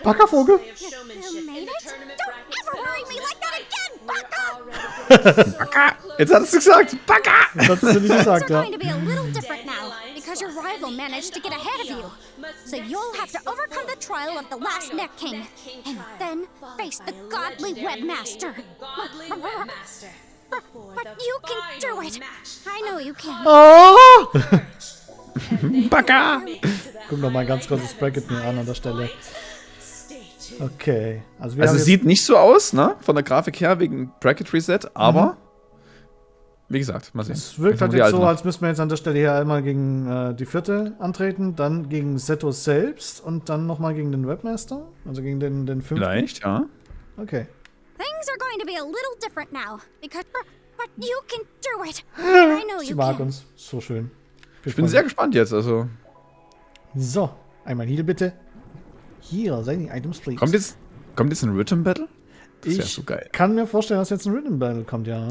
Backervogel? Backa! Jetzt hattest du gesagt, Backa! Das hast du nicht gesagt, ja. Because your rival managed to get ahead of you. So you'll have to overcome the trial of the last Net King, and then face the godly webmaster. But you can do it. I know you can. Oh! Backa! Guck noch mal ganz kurz das Bracket mir an der Stelle. Okay. Also, wir Also haben es sieht nicht so aus, ne? Von der Grafik her, wegen Bracket Reset, aber wie gesagt, mal sehen. Es wirkt halt jetzt so, als müssten wir jetzt an der Stelle hier einmal gegen die vierte antreten, dann gegen Zelos selbst und dann nochmal gegen den Webmaster, also gegen den fünften. Vielleicht, ja. Okay. Things are going to be a little different now, because but you can do it. I know Sie you mag can. uns. So schön. Ich bin sehr gespannt jetzt, also. So, einmal Heal bitte. Hier, seine Items, please. Kommt jetzt ein Rhythm Battle? Das wäre Ich so geil. kann mir vorstellen, dass jetzt ein Rhythm Battle kommt, ja.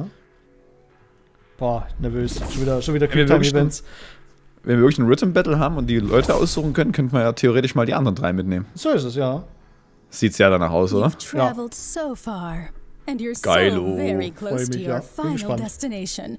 Boah, nervös. Schon wieder Quicktime-Events. Wenn wir wirklich ein Rhythm Battle haben und die Leute aussuchen können, könnten wir ja theoretisch mal die anderen 3 mitnehmen. So ist es, ja. Sieht's ja danach aus, oder? Traveled so far, and you're Geilo. so very close Freu to mich, your ja. Bin final gespannt. destination.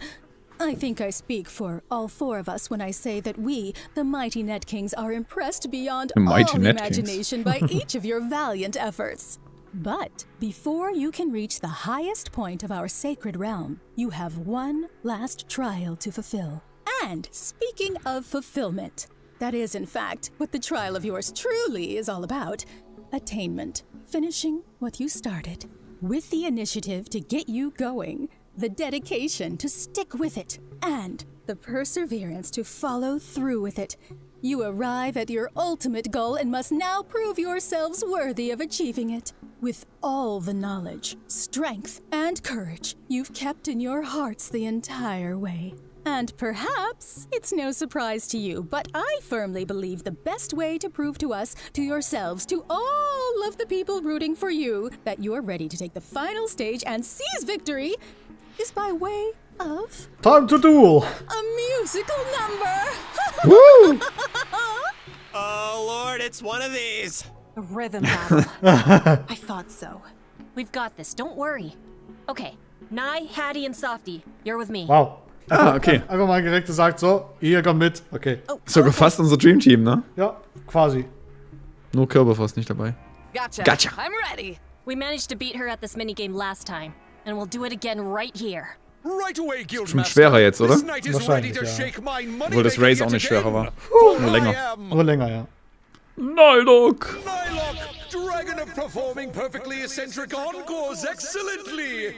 I think I speak for all 4 of us when I say that we, the mighty Net Kings, are impressed beyond The mighty all Net Kings. imagination by each of your valiant efforts. But before you can reach the highest point of our sacred realm, you have one last trial to fulfill. And speaking of fulfillment, that is in fact what the trial of yours truly is all about. Attainment, finishing what you started. With the initiative to get you going, the dedication to stick with it, and the perseverance to follow through with it. You arrive at your ultimate goal and must now prove yourselves worthy of achieving it. With all the knowledge, strength, and courage you've kept in your hearts the entire way. And perhaps it's no surprise to you, but I firmly believe the best way to prove to us, to yourselves, to all of the people rooting for you, that you're ready to take the final stage and seize victory is by way of Time to duel! a musical number. Woo! Oh, Lord, it's one of these. A rhythm battle. I thought so. We've got this, don't worry. Okay, Nye, Hattie and Softy, you're with me. Wow. Ah, okay. Einfach mal direkt gesagt, so, ihr kommt mit. Okay. Sogar fast unser Dream Team, ne? Ja, quasi. Nur Körperfass nicht dabei. Gotcha. Gotcha. I'm ready. We managed to beat her at this minigame last time, and we'll do it again right here. Right away, Schon Guildmaster. schwerer jetzt, oder? This knight is ready to Wahrscheinlich, ja. shake my money. Obwohl das Race auch nicht schwerer war. Nur länger. Nur länger, ja. Nylock! Nylock, dragon of performing perfectly eccentric encores excellently.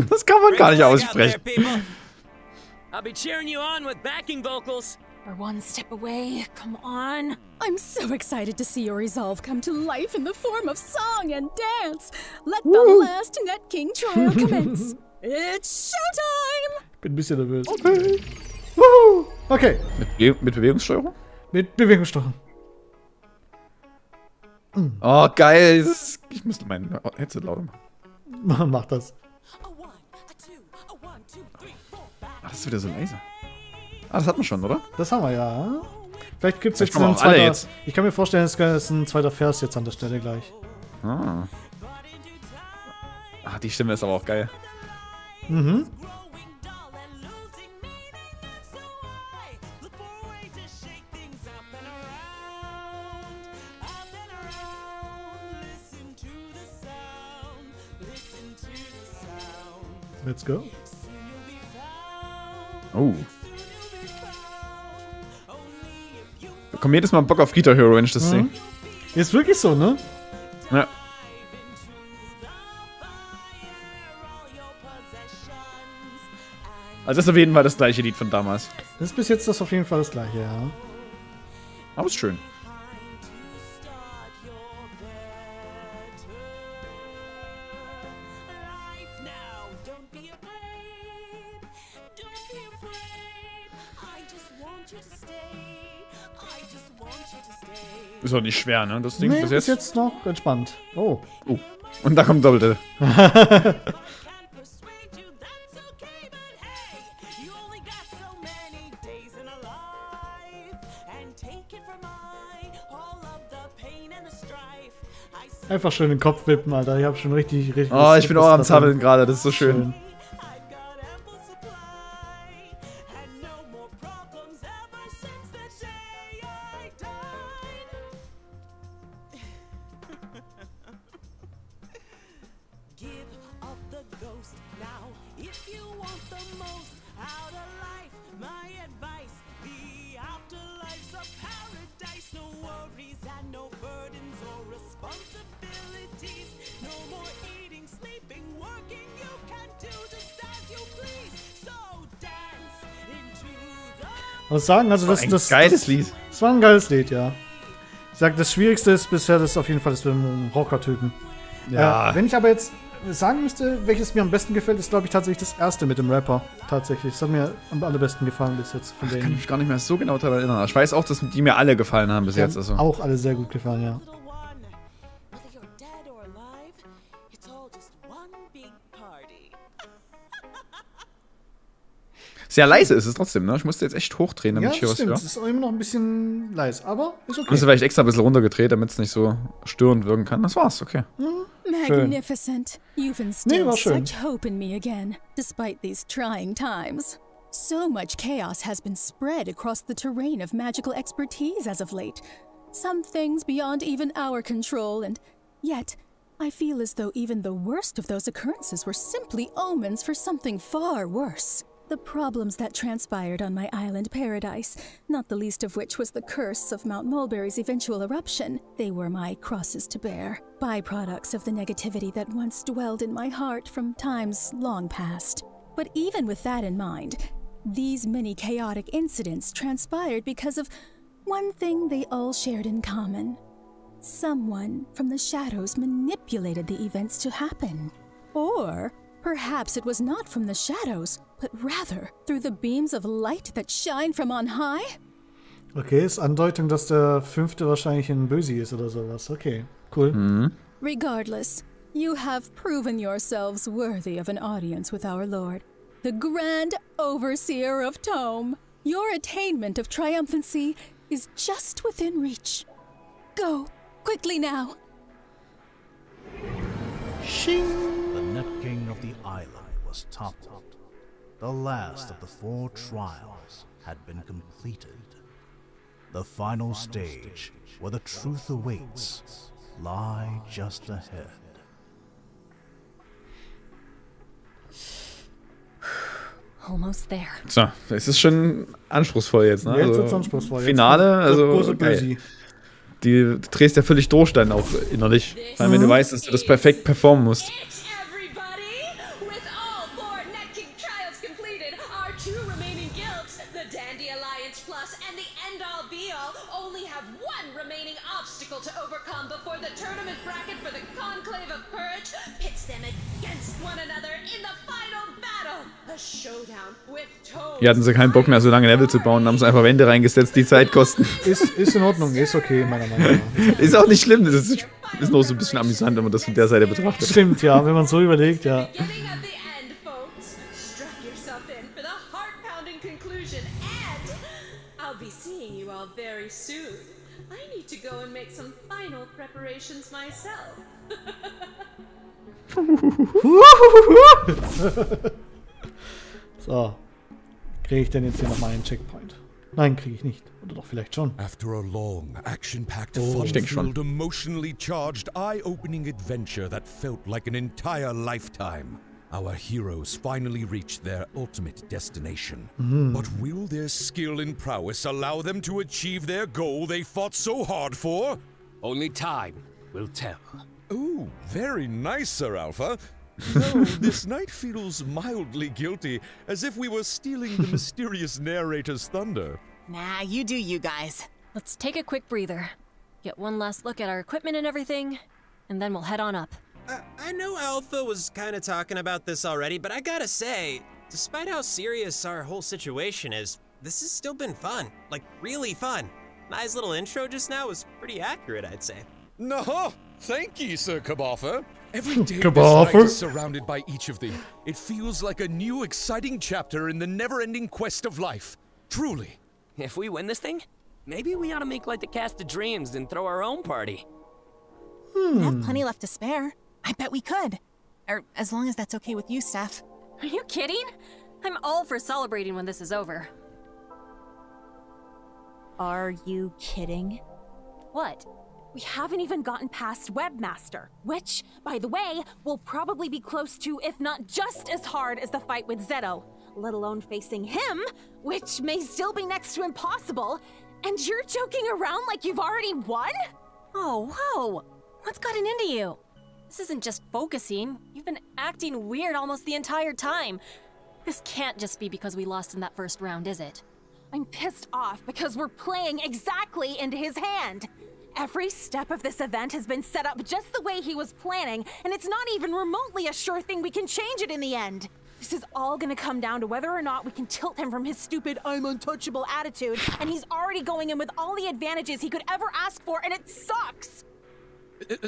Das kann man gar nicht aussprechen. I'll be cheering you on with backing vocals. We're one step away. Come on. I'm so excited to see your resolve come to life in the form of song and dance. Let the last Net King trial commence. It's showtime! Bin ein bisschen nervös. Okay. Woohoo! Okay. Mit Bewegungssteuerung? Mit Bewegungssteuerung. Oh, geil. Ich muss mein Headset lauter machen. Mach das. Ach, das ist wieder so leise. Ah, das hatten wir schon, oder? Das haben wir ja. Vielleicht gibt es Vielleicht jetzt kommen einen auch alle zweiten. jetzt. Ich kann mir vorstellen, es ist ein zweiter Vers jetzt an der Stelle gleich. Ah. Ah, die Stimme ist aber auch geil. Mhm. Let's go. Oh. Da kommt jedes Mal Bock auf Guitar Hero, wenn ich das sehe. Ist wirklich so, ne? Ja. Also das ist auf jeden Fall das gleiche Lied von damals. Das ist bis jetzt das auf jeden Fall das gleiche, ja. Aber ist schön. Ist auch nicht schwer, ne? Das Ding Nee, bis ist jetzt. jetzt noch entspannt. Oh. Und da kommt Doppelte. Einfach schön den Kopf wippen, Alter. Ich hab schon richtig. Oh, ich bin auch am Zappeln gerade, das ist so schön. Ich muss sagen, also das ist ein geiles Lied. Das war ein geiles Lied, ja. Ich sag, das Schwierigste ist bisher das auf jeden Fall das mit dem Rocker-Typen. Ja. Wenn ich aber jetzt sagen müsste, welches mir am besten gefällt, ist, glaube ich, tatsächlich das erste mit dem Rapper. Tatsächlich. Das hat mir am allerbesten gefallen bis jetzt. Von denen. Kann mich gar nicht mehr so genau daran erinnern. Ich weiß auch, dass die mir alle gefallen haben bis jetzt. Also. Auch alle sehr gut gefallen, ja. Sehr leise ist es trotzdem, ne? Ich musste jetzt echt hochdrehen, damit ich hier was höre. Es ist auch immer noch ein bisschen leise, aber ist okay. Ich musste vielleicht extra ein bisschen runtergedreht, damit es nicht so störend wirken kann. Das war's, okay. Magnificent. You've instilled such hope in me again, despite these trying times. So much chaos has been spread across the terrain of magical expertise as of late. Some things beyond even our control, and yet I feel as though even the worst of those occurrences were simply omens for something far worse. The problems that transpired on my island paradise, not the least of which was the curse of Mount Mulberry's eventual eruption, they were my crosses to bear, byproducts of the negativity that once dwelled in my heart from times long past. But even with that in mind, these many chaotic incidents transpired because of one thing they all shared in common. Someone from the shadows manipulated the events to happen. Or perhaps it was not from the shadows, but rather through the beams of light that shine from on high? Okay, ist Andeutung, dass der 5. wahrscheinlich ein Bösi ist oder sowas. Okay, cool. Regardless, you have proven yourselves worthy of an audience with our Lord, the Grand Overseer of Tome. Your attainment of triumphancy is just within reach. Go, quickly now. Shing. The Net King of the island was toppled. The last of the 4 trials had been completed. The final stage, where the truth awaits, lie just ahead. Almost there. So, es ist schon anspruchsvoll jetzt, ne? Jetzt wird's anspruchsvoll. Finale, also geil. Du drehst ja völlig durch dann auch innerlich. Weil wenn du weißt, dass du das perfekt performen musst. Hier hatten sie keinen Bock mehr, so lange Level zu bauen, haben sie einfach Wände reingesetzt, die Zeit kosten. Ist in Ordnung, ist okay, meiner Meinung nach. Ist auch nicht schlimm, das ist nur so ein bisschen amüsant, wenn man das von der Seite betrachtet. Stimmt, ja, wenn man so überlegt, ja. So. Kriege ich denn jetzt hier nochmal einen Checkpoint? Nein, kriege ich nicht. Oder doch vielleicht schon. After a long, action-packed, fun-filled, emotionally charged, eye-opening adventure that felt like an entire lifetime, our heroes finally reached their ultimate destination. But will their skill and prowess allow them to achieve their goal they fought so hard for? Only time will tell. Ooh, very nice, Sir Alpha. Though this night feels mildly guilty, as if we were stealing the mysterious narrator's thunder. Nah, you do you guys. Let's take a quick breather. Get one last look at our equipment and everything, and then we'll head on up. I know Alpha was kind of talking about this already, but I gotta say, despite how serious our whole situation is, this has still been fun. Like, really fun. Nye's little intro just now was pretty accurate, I'd say. No, thank you, Sir Kabatha. Every day this night is surrounded by each of thee. It feels like a new, exciting chapter in the never-ending quest of life. Truly. If we win this thing, Maybe we ought to make like the cast of dreams and throw our own party. We have plenty left to spare. I bet we could. Or as long as that's okay with you, Steph. Are you kidding? I'm all for celebrating when this is over. Are you kidding? What? We haven't even gotten past Webmaster, which, by the way, will probably be close to, if not just as hard as the fight with Zeto, let alone facing him, which may still be next to impossible. And you're joking around like you've already won? Oh, whoa! What's gotten into you? This isn't just focusing. You've been acting weird almost the entire time. This can't just be because we lost in that first round, is it? I'm pissed off because we're playing exactly into his hand. Every step of this event has been set up just the way he was planning, and it's not even remotely a sure thing we can change it in the end. This is all gonna come down to whether or not we can tilt him from his stupid I'm untouchable attitude, and he's already going in with all the advantages he could ever ask for, and it sucks!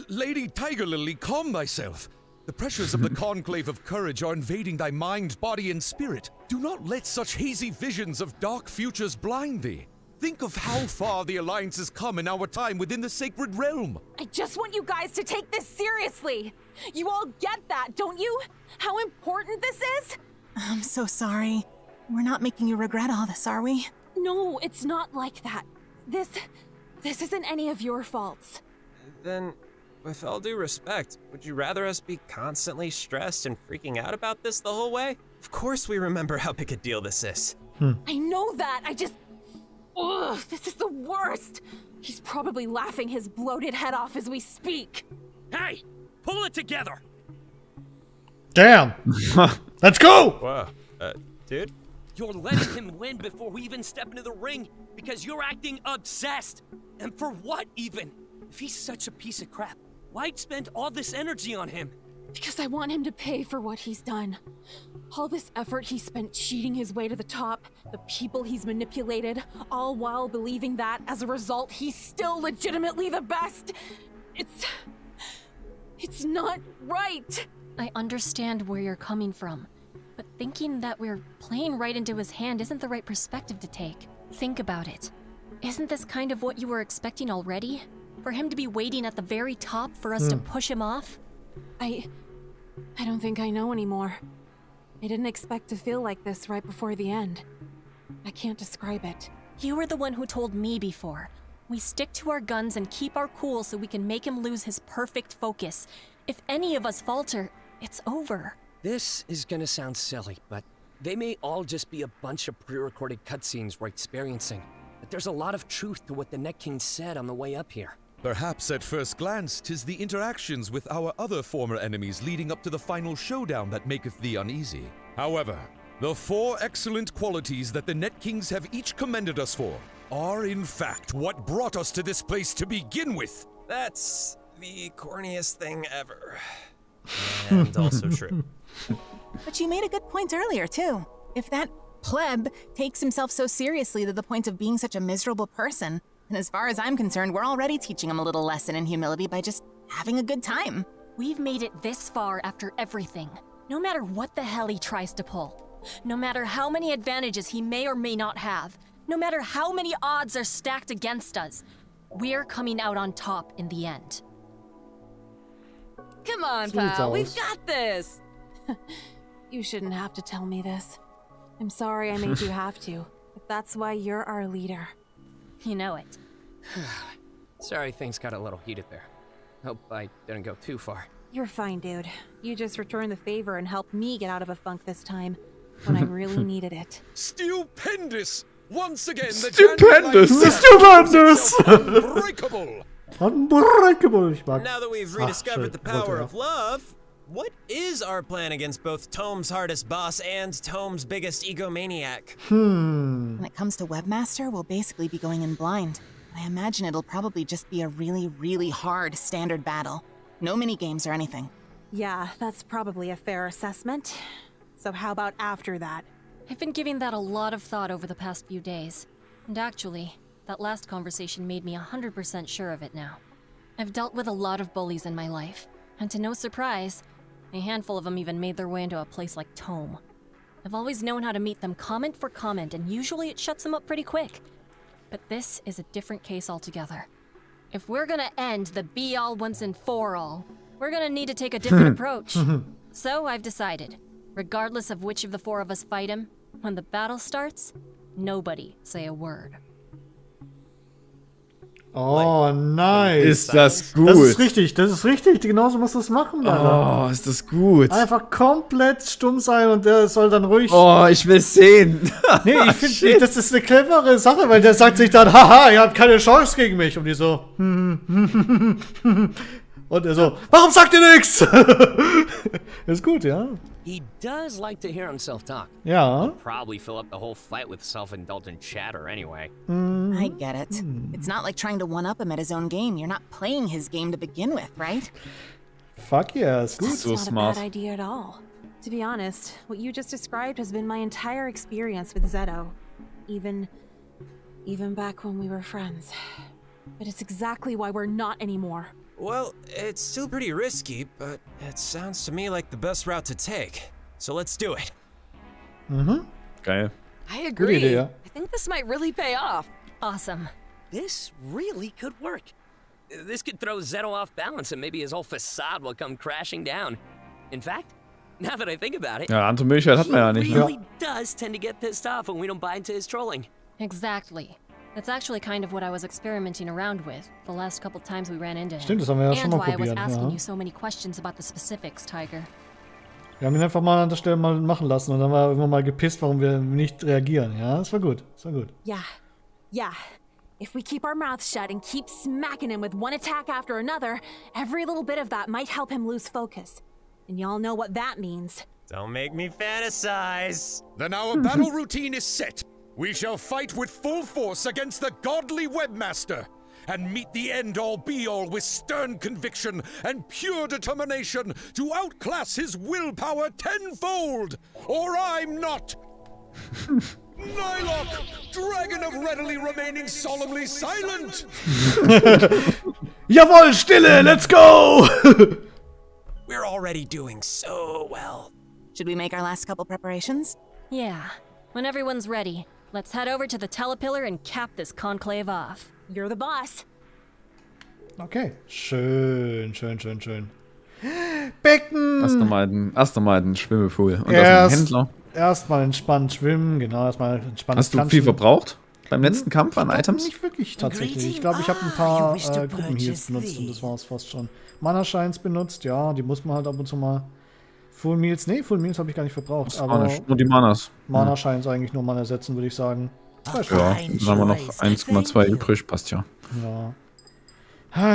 Lady Tiger Lily, calm thyself. The pressures of the conclave of courage are invading thy mind, body, and spirit. Do not let such hazy visions of dark futures blind thee. Think of how far the Alliance has come in our time within the sacred realm. I just want you guys to take this seriously. You all get that, don't you? How important this is? I'm so sorry. We're not making you regret all this, are we? No, it's not like that. This isn't any of your faults. Then, with all due respect, would you rather us be constantly stressed and freaking out about this the whole way? Of course we remember how big a deal this is. I know that, ugh, this is the worst. He's probably laughing his bloated head off as we speak. Hey, pull it together. Damn. Let's go. Whoa, dude? You're letting him win before we even step into the ring because you're acting obsessed. And for what even? If he's such a piece of crap, why'd spend all this energy on him? Because I want him to pay for what he's done. All this effort he spent cheating his way to the top, the people he's manipulated, all while believing that, as a result, he's still legitimately the best. It's not right. I understand where you're coming from, but thinking that we're playing right into his hand isn't the right perspective to take. Think about it. Isn't this kind of what you were expecting already? For him to be waiting at the very top for us to push him off? I don't think I know anymore. I didn't expect to feel like this right before the end. I can't describe it. You were the one who told me before. We stick to our guns and keep our cool so we can make him lose his perfect focus. If any of us falter, it's over. This is gonna sound silly, but they may all just be a bunch of pre-recorded cutscenes we're experiencing. But there's a lot of truth to what the Net King said on the way up here. Perhaps at first glance, 'tis the interactions with our other former enemies leading up to the final showdown that maketh thee uneasy. However, the 4 excellent qualities that the Net Kings have each commended us for are in fact what brought us to this place to begin with. That's the corniest thing ever. And also true. But you made a good point earlier, too. If that pleb takes himself so seriously to the point of being such a miserable person, and as far as I'm concerned, we're already teaching him a little lesson in humility by just having a good time. We've made it this far after everything. No matter what the hell he tries to pull. No matter how many advantages he may or may not have. No matter how many odds are stacked against us. We're coming out on top in the end. Come on, pal. We've got this. You shouldn't have to tell me this. I'm sorry I made you have to, but that's why you're our leader. You know it. Sorry things got a little heated there. Hope I didn't go too far. You're fine, dude. You just returned the favor and helped me get out of a funk this time, when I really needed it. Stupendous! Once again, Stupendous! Unbreakable! Unbreakable! Now that we've rediscovered the power of love, what is our plan against both Tome's hardest boss and Tome's biggest egomaniac? When it comes to Webmaster, we'll basically be going in blind. I imagine it'll probably just be a really, really hard standard battle. No mini-games or anything. Yeah, that's probably a fair assessment. So how about after that? I've been giving that a lot of thought over the past few days. And actually, that last conversation made me 100% sure of it now. I've dealt with a lot of bullies in my life, and to no surprise, a handful of them even made their way into a place like Tome. I've always known how to meet them comment for comment, and usually it shuts them up pretty quick. But this is a different case altogether. If we're gonna end the be-all once and for-all, we're gonna need to take a different approach. So I've decided, regardless of which of the four of us fight him, when the battle starts, nobody say a word. Oh, nice. Ist das gut? Das ist richtig. Genauso musst du es machen, Alter. Oh, ist das gut. Einfach komplett stumm sein und der soll dann ruhig... Oh, ich will sehen. Nee, ich finde, das ist eine clevere Sache, weil der sagt sich dann, haha, ihr habt keine Chance gegen mich. Und die so, und er so, warum sagt ihr nichts? Ist gut, ja. He does like to hear himself talk. Ja. He'll probably fill up the whole fight with self-indulgent chatter anyway. I get it. It's not like trying to one-up him at his own game. You're not playing his game to begin with, right? Fuck yeah, ist gut. That's So not smart. a bad idea at all. To be honest, what you just described has been my entire experience with Zeto. Even back when we were friends. But it's exactly why we're not anymore. Well, it's still pretty risky, but it sounds to me like the best route to take. So let's do it. Geil. I agree. Idee, ja. I think this might really pay off. Awesome. This really could work. This could throw Zeto off balance and maybe his whole facade will come crashing down. In fact, now that I think about it, Ja, andere Möglichkeit hat man ja he nicht. really does tend to get pissed off when we don't buy into his trolling. Exactly. That's actually kind of what I was experimenting around with the last couple times we ran into him. Stimmt, das haben wir ja schon And mal why I was probiert. asking Ja. you so many questions about the specifics, Tiger. Wir haben ihn einfach mal an der Stelle mal machen lassen und dann war er irgendwann mal gepisst, warum wir nicht reagieren. Ja, das war gut. Das war gut. Yeah. If we keep our mouths shut and keep smacking him with one attack after another, every little bit of that might help him lose focus. And y'all know what that means. Don't make me fantasize. Then our battle routine is set. We shall fight with full force against the godly webmaster, and meet the end-all be-all with stern conviction and pure determination to outclass his willpower tenfold, or I'm not. Nylok, dragon of readily remaining solemnly silent. Jawohl, Stille, let's go! We're already doing so well. Should we make our last couple preparations? Yeah. When everyone's ready, let's head over to the telepillar and cap this conclave off. You're the boss. Okay. Schön. Becken! Erst nochmal den Schwimmpool. Und das ist ein Händler. Erstmal entspannt schwimmen, genau, erstmal entspannt. Hast du viel verbraucht beim letzten Kampf an Items? Nicht wirklich tatsächlich. Ich glaube, ich habe ein paar Gruppenheals benutzt und das war es fast schon. Mana-Shines benutzt, ja, die muss man halt ab und zu mal. Full Meals habe ich gar nicht verbraucht. Aber nur die Manas. Mana-Shines eigentlich nur mal ersetzen, würde ich sagen. Ja, dann haben wir noch 1,2 übrig, passt ja. Ja.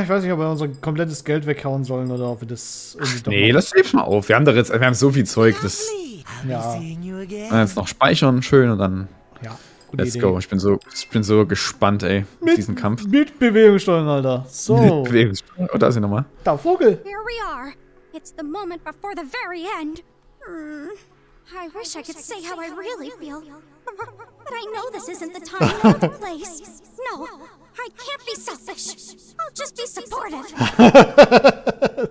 Ich weiß nicht, ob wir unser komplettes Geld weghauen sollen oder ob wir das irgendwie doch. Nee, das hebt mal auf. Wir haben so viel Zeug, das. Ja. Jetzt noch speichern, schön und dann. Ja. Let's go. Ich bin so gespannt, ey, auf diesen Kampf. Mit Bewegungssteuern, Alter. So. Mit Bewegungssteuern. Oh, da ist sie nochmal. Da, Vogel. Here we are. It's the moment before the very end. I wish I could say how I really feel. But I know this isn't the time or the place. No, I can't be selfish. I'll just be supportive.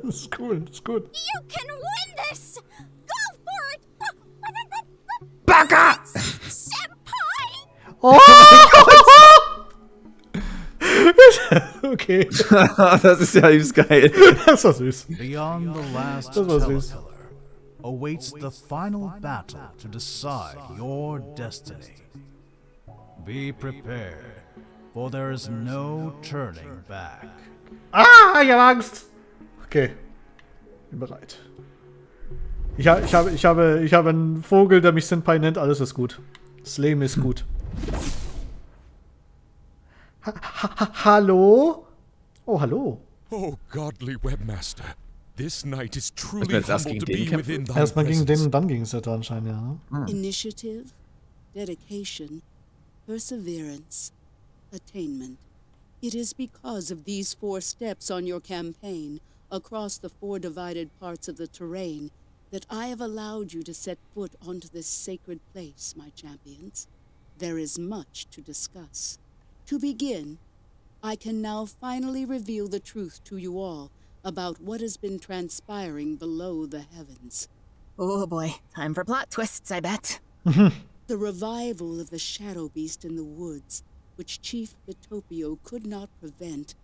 Das ist cool, das ist gut. You can win this! Go for it! Baka! Senpai! Oh! Okay. Das ist ja übelst geil. Das war süß. Beyond the last Das war süß. telepillar awaits the final battle to decide your destiny. Be prepared, for there is no turning back. Ah, ich habe Angst. Okay. Bin bereit. Ich habe einen Vogel, der mich Senpai nennt. Alles ist gut. Das Leben ist gut. Hallo? Oh, hallo. Oh, godly webmaster. This night is truly humble to be within thy Erstmal gegen den presence. und dann gegen Zeto anscheinend, ja. Initiative, dedication, perseverance, attainment. It is because of these 4 steps on your campaign, across the 4 divided parts of the terrain, that I have allowed you to set foot onto this sacred place, my champions. There is much to discuss. To begin, I can now finally reveal the truth to you all about what has been transpiring below the heavens. Oh boy, time for plot twists, I bet. The revival of the shadow beast in the woods which Chief Bitopio could not prevent.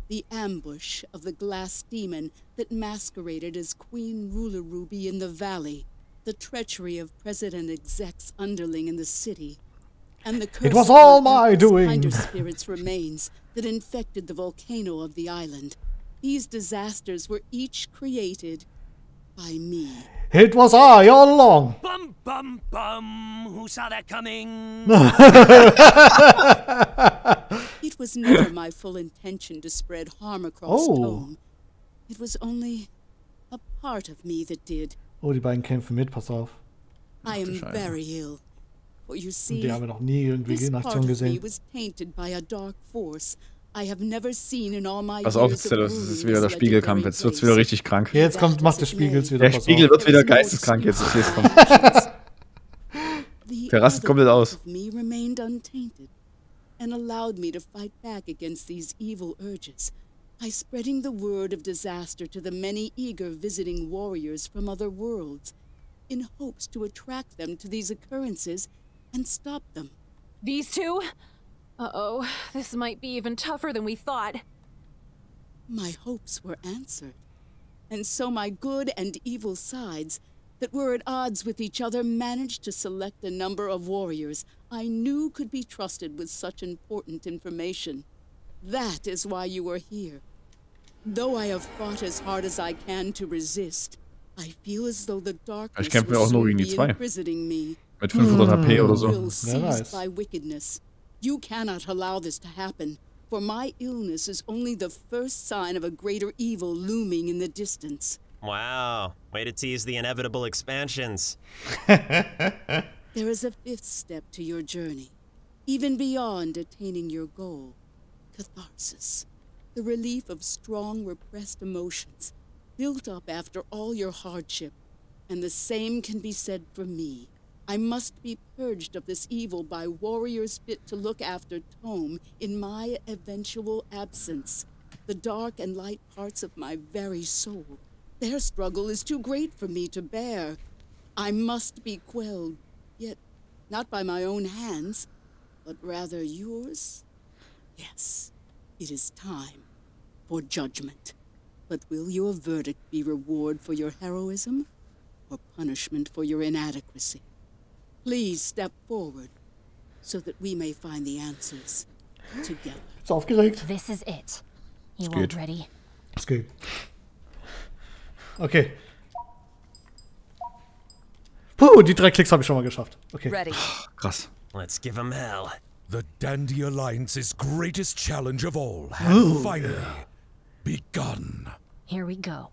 The ambush of the glass demon that masqueraded as Queen Ruler Ruby in the valley. The treachery of President Exec's underling in the city. And the curse it was all my doing. Kinder Spirit's remains that infected the volcano of the island. These disasters were each created by me. It was I all along. Bum, bum, bum. Who saw that coming? It was never my full intention to spread harm across Tome. It was only a part of me that did. Oh, die beiden kämpfen mit, pass auf. I am very ill. For you see, Die haben wir noch nie irgendwie this in part Aktion of me gesehen. was tainted by a dark force I have never seen in all my Pass auf, years of Zelos, es ist ruling wieder der this Spiegelkampf. legendary Jetzt wird's place. wieder richtig krank. Jetzt kommt, macht der Spiegel wieder. Der pass Spiegel auf. wird wieder geisteskrank jetzt. Ich sehe es kommen. Der rastet komplett aus. Me remained untainted and allowed me to fight back against these evil urges by spreading the word of disaster to the many eager visiting warriors from other worlds in hopes to attract them to these occurrences and stop them. These two? Uh-oh, this might be even tougher than we thought. My hopes were answered, and so my good and evil sides that were at odds with each other managed to select a number of warriors I knew could be trusted with such important information. That is why you are here. Though I have fought as hard as I can to resist, I feel as though the darkness will soon be imprisoning me. Mit 500 HP oder so. Will seized by wickedness. You cannot allow this to happen, for my illness is only the first sign of a greater evil looming in the distance. Wow, way to tease the inevitable expansions. There is a fifth step to your journey, even beyond attaining your goal. Catharsis. The relief of strong repressed emotions, built up after all your hardship. And the same can be said for me. I must be purged of this evil by warriors fit to look after Tome in my eventual absence. The dark and light parts of my very soul. Their struggle is too great for me to bear. I must be quelled, yet not by my own hands, but rather yours. Yes, it is time for judgment. But will your verdict be reward for your heroism, or punishment for your inadequacy? Please step forward, so that we may find the answers together. Ist aufgeregt. This is it. You Es geht. all ready? Es geht. Okay. Puh, die 3 Klicks habe ich schon mal geschafft. Okay. Ready. Krass. Let's give 'em hell. The Dandy Alliance's greatest challenge of all had finally begun. Here we go.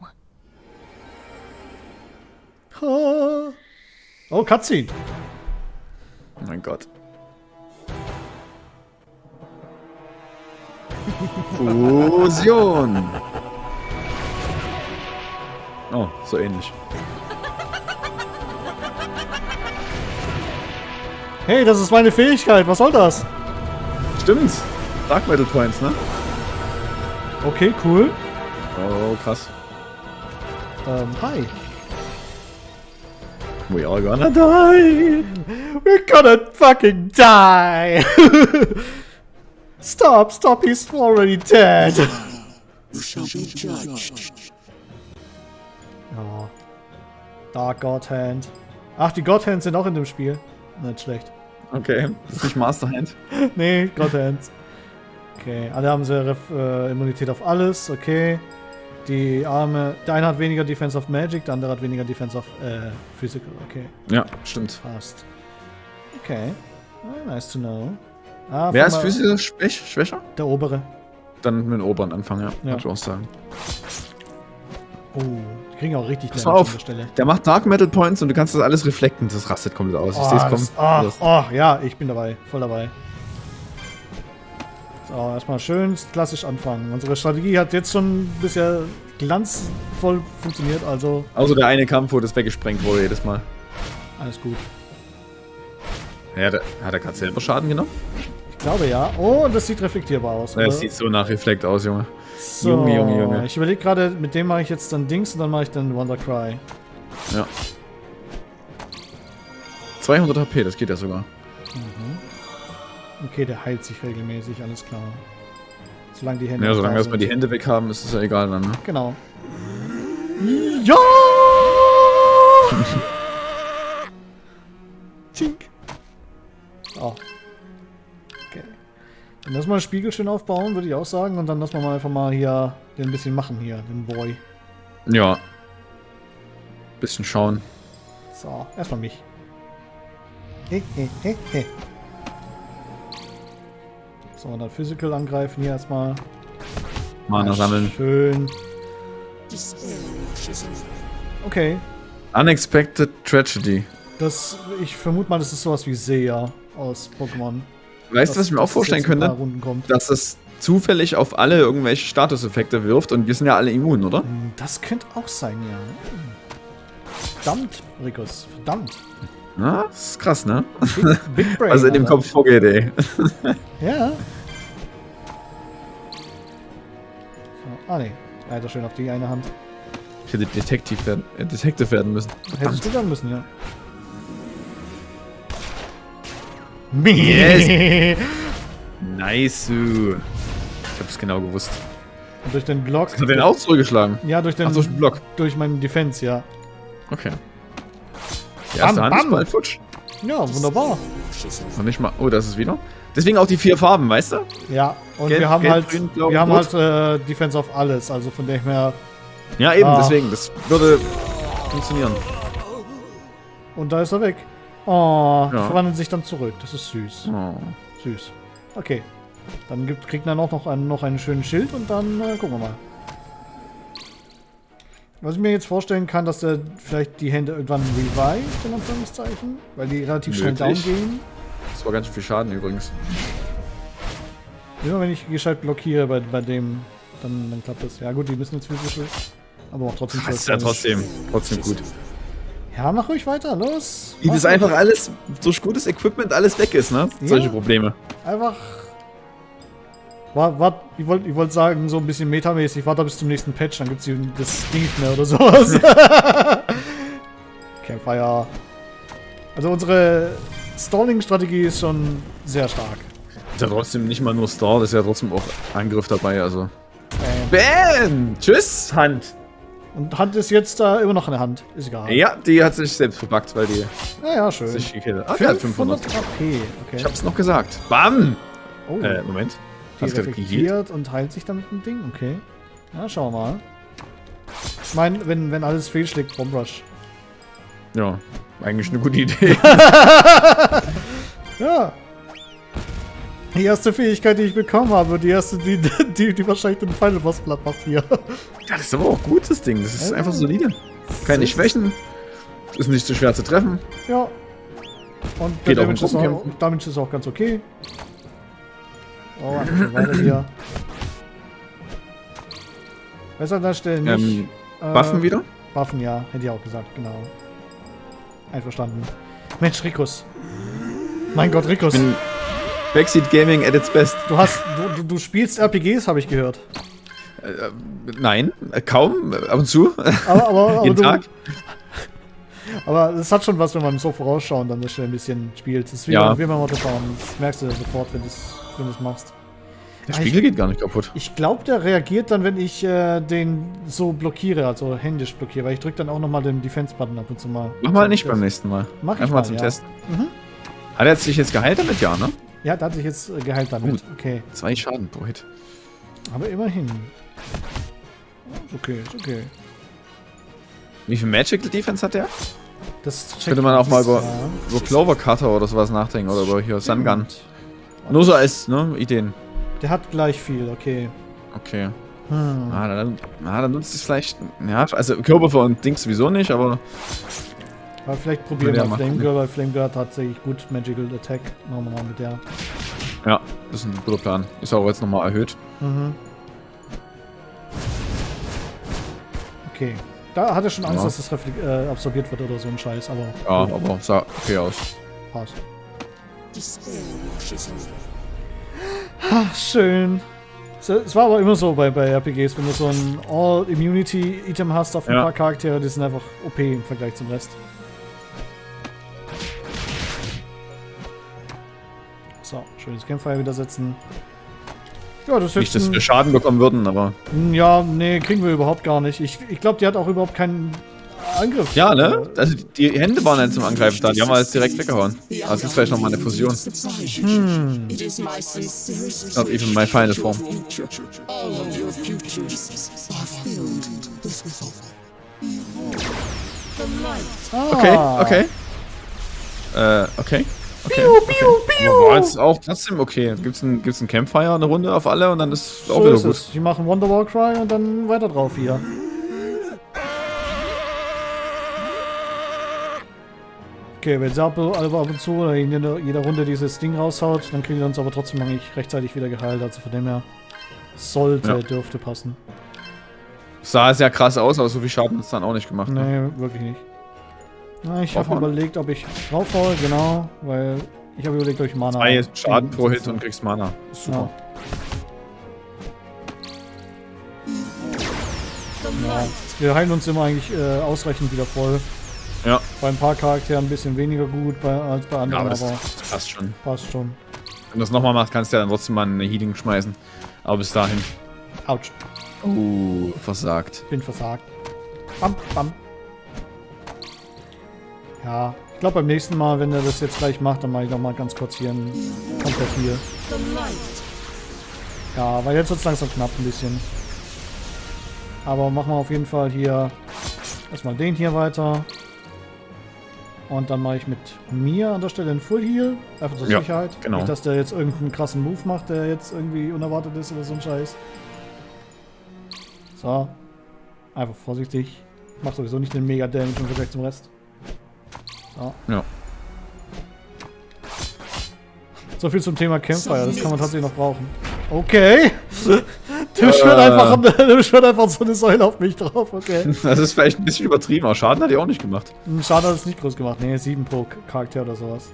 Oh, Cutscene. Oh mein Gott. Fusion. Oh, so ähnlich. Hey, das ist meine Fähigkeit. Was soll das? Stimmt. Dark Metal Points, ne? Okay, cool. Oh, krass. Hi. We are gonna die. We're gonna fucking die. Stop, he's already dead. You shall be judged. Oh. Dark God Hand. Ach, die God Hands sind auch in dem Spiel. Nicht schlecht. Okay, das ist nicht Master Hand. Nee, God Hands. Okay, alle haben sie Immunität auf alles, okay. Die Arme, der eine hat weniger Defense of Magic, der andere hat weniger Defense of Physical, okay. Ja, stimmt. Passt. Okay. Oh, nice to know. Ah, Wer ist physisch schwächer? Der obere. Dann mit dem oberen anfangen, ja. Ja. Würde ich auch sagen. Oh, die kriegen auch richtig Pass Damage auf, an der Stelle. der macht Dark Metal Points und du kannst das alles reflekten. Das rastet komplett aus. Ich seh's kommen. Ja, ich bin dabei. Voll dabei. So, erstmal schön klassisch anfangen. Unsere Strategie hat jetzt schon bisher glanzvoll funktioniert, also... Also der eine Kampf, wo das weggesprengt wurde jedes Mal. Alles gut. Ja, hat er gerade selber Schaden genommen? Ich glaube ja. Oh, das sieht reflektierbar aus. Das sieht so nach Reflekt aus, Junge. So, Junge. Ich überlege gerade, mit dem mache ich jetzt dann Dings und dann mache ich dann Wonder Cry. Ja. 200 HP, das geht ja sogar. Okay, der heilt sich regelmäßig, alles klar. Solange die Hände. Ja, solange wir erstmal die Hände weg haben, ist es ja egal dann, ne? Genau. Ja! Tink. Oh. Okay. Dann lass mal das Spiegel schön aufbauen, würde ich auch sagen. Und dann lassen wir mal einfach mal hier den ein bisschen machen hier, den Boy. Ja. Bisschen schauen. So, erstmal mich. He. So, dann Physical angreifen hier erstmal. Mana sammeln. Schön. Okay. Unexpected Tragedy. Ich vermute mal, das ist sowas wie Sehr aus Pokémon. Weißt du, was ich mir auch vorstellen könnte? Dass es zufällig auf alle irgendwelche Statuseffekte wirft und wir sind ja alle immun, oder? Das könnte auch sein, ja. Verdammt, Rickus. Verdammt. Ja, das ist krass, ne? Big Brain, was in dem Kopf vorgeht, ey. Ja. So. Ah, ne. Leider schön auf die eine Hand. Ich hätte Detective werden müssen. Hättest du werden müssen, ja. Yes. Nice. Ich hab's genau gewusst. Und durch den Block. Hast du den auch zurückgeschlagen? Ja, durch den Block. Durch meinen Defense, ja. Okay. Die erste Hand ist bald futsch. Ja, wunderbar. Und nicht mal. Oh, das ist wieder. Deswegen auch die 4 Farben, weißt du? Ja, und Gelb, wir haben Gelb, halt, Grün, Blau, Rot. Defense auf alles, also von dem her. Ja, eben, deswegen. Das würde funktionieren. Und da ist er weg. Oh, die verwandeln sich dann zurück. Das ist süß. Oh. Süß. Okay. Dann kriegt er noch einen schönen Schild und dann gucken wir mal. Was ich mir jetzt vorstellen kann, dass er vielleicht die Hände irgendwann revived, in Anführungszeichen, weil die relativ schnell down gehen. Das war ganz schön viel Schaden übrigens. Immer wenn ich gescheit blockiere bei dem, dann klappt das. Ja gut, die müssen jetzt physisch, aber auch trotzdem. Das ist ja trotzdem gut. Ja, mach ruhig weiter, los. Wie das einfach alles, durch gutes Equipment alles weg ist, ne? Ja, solche Probleme. Einfach. Ich wollte sagen, so ein bisschen metamäßig, warte bis zum nächsten Patch, dann gibt's das Ding nicht mehr oder sowas. Campfire. Also unsere Stalling-Strategie ist schon sehr stark. Ist ja trotzdem nicht mal nur Stall, ist ja trotzdem auch Angriff dabei, also. Bam! Tschüss, Hand! Und Hand ist jetzt da immer noch in der Hand. Ist egal. Ja, die hat sich selbst verbuggt, weil die. Ja, schön. Sich gekillt hat. Die hat 500 AP, okay. Ich hab's noch gesagt. Bam! Oh. Moment. Die reflektiert und heilt sich damit ein Ding, okay. Ja, schauen wir mal. Ich meine, wenn alles fehlschlägt, Bombrush. Ja, eigentlich eine gute Idee. Ja. Die erste Fähigkeit, die ich bekommen habe, die erste, die wahrscheinlich den Final Boss platt macht hier. Ja, das ist aber auch gut, das Ding. Das ist einfach solide. Keine Schwächen. Ist nicht zu schwer zu treffen. Ja. Und der Damage ist auch ganz okay. Oh, weiter hier. Besser an der Stelle nicht. Waffen wieder? Waffen, ja. Hätte ich auch gesagt, genau. Einverstanden. Mensch, Rickus. Mein Gott, Rickus. Backseat Gaming at its best. Du spielst RPGs, habe ich gehört. Nein, kaum, ab und zu. Aber jeden Tag. Aber es hat schon was, wenn man so vorausschauen, dann das schnell ein bisschen spielt. Das ist wie beim Motorfahren. Das merkst du sofort, wenn du es machst. Der Spiegel geht gar nicht kaputt. Ich glaube, der reagiert dann, wenn ich den so blockiere, also händisch blockiere, weil ich drücke dann auch nochmal den Defense-Button ab und zu mal. Mach mal nicht beim nächsten Mal. Mach ich einfach mal zum Testen. Mhm. Hat er sich jetzt geheilt damit? Ja, ne? Ja, der hat sich jetzt geheilt damit. Gut. Okay. 2 Schaden pro Hit. Aber immerhin. Ist okay, ist okay. Wie viel Magical Defense hat der? Das könnte man auch mal über Clover Cutter oder sowas nachdenken oder über hier Sun Gun. Nur so als, ne, Ideen. Der hat gleich viel, okay. Okay. Dann nutzt es vielleicht. Ja, also Körper und Dings sowieso nicht, aber. Aber vielleicht probieren wir Flame Girl, weil Flame Girl hat tatsächlich gut Magical Attack. Machen wir mal mit der. Ja, das ist ein guter Plan. Ist auch jetzt nochmal erhöht. Mhm. Okay. Da hat er schon Angst, dass das absorbiert wird oder so ein Scheiß, aber. Ja, aber sah okay aus. Passt. Ach, schön. Es war aber immer so bei RPGs, wenn du so ein All-Immunity-Item hast auf ein paar Charaktere, die sind einfach OP im Vergleich zum Rest. So, Schönes Campfire wieder setzen. Ja, das ist nicht, dass wir Schaden bekommen würden, aber... Ja, nee, kriegen wir überhaupt gar nicht. Ich glaube, die hat auch überhaupt keinen Angriff. Ja, ne? Also die Hände waren dann zum Angreifen da. Die haben wir jetzt direkt weggehauen. Aber es ist vielleicht nochmal eine Fusion. Not even my final form. Okay, okay. Okay. Okay. War jetzt auch trotzdem okay. Gibt's ein Campfire, eine Runde auf alle und dann ist auch wieder gut. Die machen Wonderwall Cry und dann weiter drauf hier. Okay, wenn sie ab und zu oder in jeder Runde dieses Ding raushaut, dann kriegen wir uns aber trotzdem noch nicht rechtzeitig wieder geheilt. Also von dem her dürfte passen. Sah sehr krass aus, aber so viel Schaden hat es dann auch nicht gemacht. Nee, wirklich nicht. Na, ich habe überlegt, ob ich draufhaue, genau, weil ich habe überlegt, ob ich Mana... 2 Schaden pro Hit und kriegst Mana. Super. Ja. Wir heilen uns immer eigentlich ausreichend wieder voll. Ja. Bei ein paar Charakteren ein bisschen weniger gut als bei anderen, ja, aber das passt schon. Passt schon. Wenn du das nochmal machst, kannst du ja dann trotzdem mal eine Healing schmeißen. Aber bis dahin. Autsch. Versagt. Bin versagt. Bam, bam. Ja, ich glaube beim nächsten Mal, wenn er das jetzt gleich macht, dann mache ich nochmal ganz kurz hier ein komplett hier. Ja, weil jetzt wird es langsam knapp ein bisschen. Aber machen wir auf jeden Fall hier erstmal den hier weiter. Und dann mache ich mit mir an der Stelle einen Full Heal. Einfach zur Sicherheit. Genau. Nicht, dass der jetzt irgendeinen krassen Move macht, der jetzt irgendwie unerwartet ist oder so ein Scheiß. So. Einfach vorsichtig. Macht sowieso nicht den Mega-Damage im Vergleich zum Rest. So. Ja. So viel zum Thema Campfire, das kann man tatsächlich noch brauchen. Okay. Du schwört einfach so eine Säule auf mich drauf, okay. Das ist vielleicht ein bisschen übertrieben, aber Schaden hat die auch nicht gemacht. Schaden hat es nicht groß gemacht, nee, 7 pro Charakter oder sowas.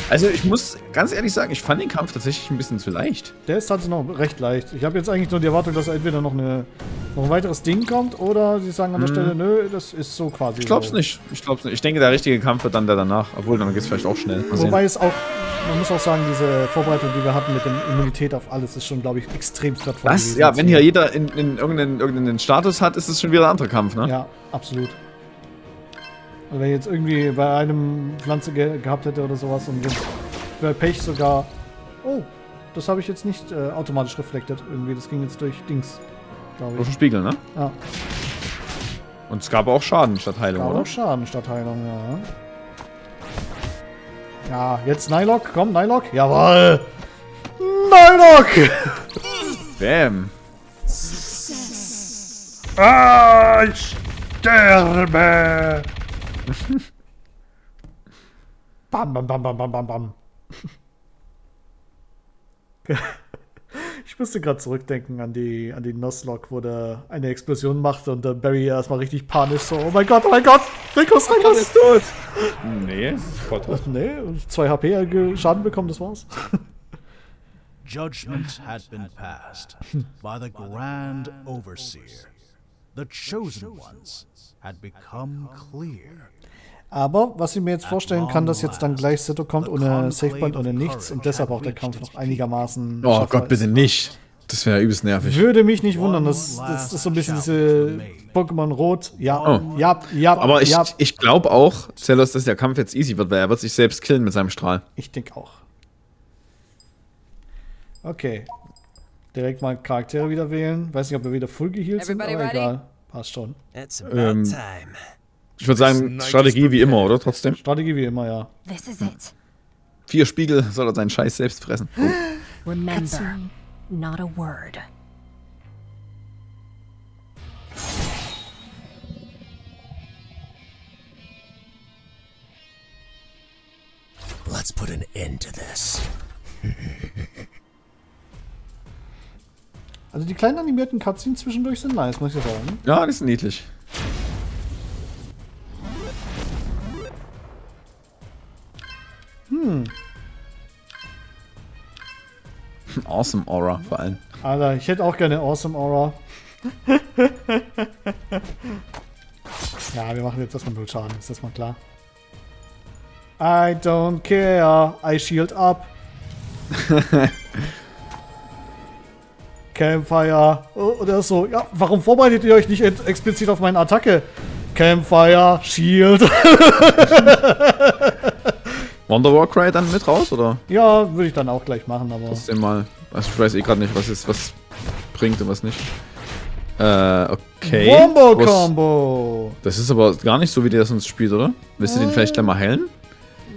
Also ich muss ganz ehrlich sagen, ich fand den Kampf tatsächlich ein bisschen zu leicht. Der ist tatsächlich noch recht leicht. Ich habe jetzt eigentlich nur die Erwartung, dass entweder noch ein weiteres Ding kommt oder sie sagen an der Stelle, nö, das ist so quasi. Ich glaub's nicht. Ich denke, der richtige Kampf wird dann der danach. Obwohl, dann geht's vielleicht auch schnell. Wobei es auch, man muss auch sagen, diese Vorbereitung, die wir hatten mit der Immunität auf alles, ist schon, glaube ich, extrem wertvoll. Was? Ja, wenn hier jeder in irgendeinen Status hat, ist es schon wieder ein anderer Kampf, ne? Ja, absolut. Also wenn ich jetzt irgendwie bei einem Pflanze gehabt hätte oder sowas und bei Pech sogar... Oh, das habe ich jetzt nicht automatisch reflektiert. Irgendwie, das ging jetzt durch Dings, glaube ich. Durch den Spiegel, ne? Ja. Und es gab auch Schaden statt Heilung, oder? Auch Schaden statt Heilung, ja. Ja, jetzt Nylok, komm, Nylok. Jawohl! Nylok! Bam! Ah, ich sterbe! Bam, bam, bam, bam, bam, bam, bam. Ich musste gerade zurückdenken an die Nuzlocke, wo der eine Explosion machte und der Barry erstmal richtig panisch so, oh mein Gott, Rickus! ist tot! Nee, voll tot. Nee, 2 HP Schaden bekommen, das war's. Judgment had been passed by the Grand Overseer. The chosen ones had become clear. Aber was ich mir jetzt vorstellen kann, dass jetzt dann gleich Sito kommt ohne Savepoint, ohne nichts und deshalb auch der Kampf noch einigermaßen. Oh Gott, bitte nicht. Das wäre übelst nervig. Würde mich nicht wundern, das ist so ein bisschen diese Pokémon Rot. Ja, ja. Aber ich glaube auch, Zelos, dass der Kampf jetzt easy wird, weil er wird sich selbst killen mit seinem Strahl. Ich denke auch. Okay. Direkt mal Charaktere wieder wählen. Weiß nicht, ob wir wieder full gehealt sind, aber egal. Passt schon. Ich würde sagen, Strategie wie immer, oder? Trotzdem? Strategie wie immer, ja. 4 Spiegel soll er seinen Scheiß selbst fressen. Remember, not a word. Let's put an end to this. Also die kleinen animierten Cutscenes zwischendurch sind nice, muss ich sagen. Ja, die sind niedlich. Awesome Aura vor allem. Alter, ich hätte auch gerne Awesome Aura. Ja, wir machen jetzt erstmal 0 Schaden, ist das mal klar. I don't care. I shield up. Campfire. Oder so. Ja, warum vorbereitet ihr euch nicht explizit auf meine Attacke? Campfire, Shield. Wonder Warcry dann mit raus, oder? Ja, würde ich dann auch gleich machen, aber... Trotzdem mal. Also ich weiß eh gerade nicht, was bringt und was nicht. Okay. Wombo-Combo! Das ist aber gar nicht so, wie der sonst spielt, oder? Willst du den vielleicht gleich mal heilen?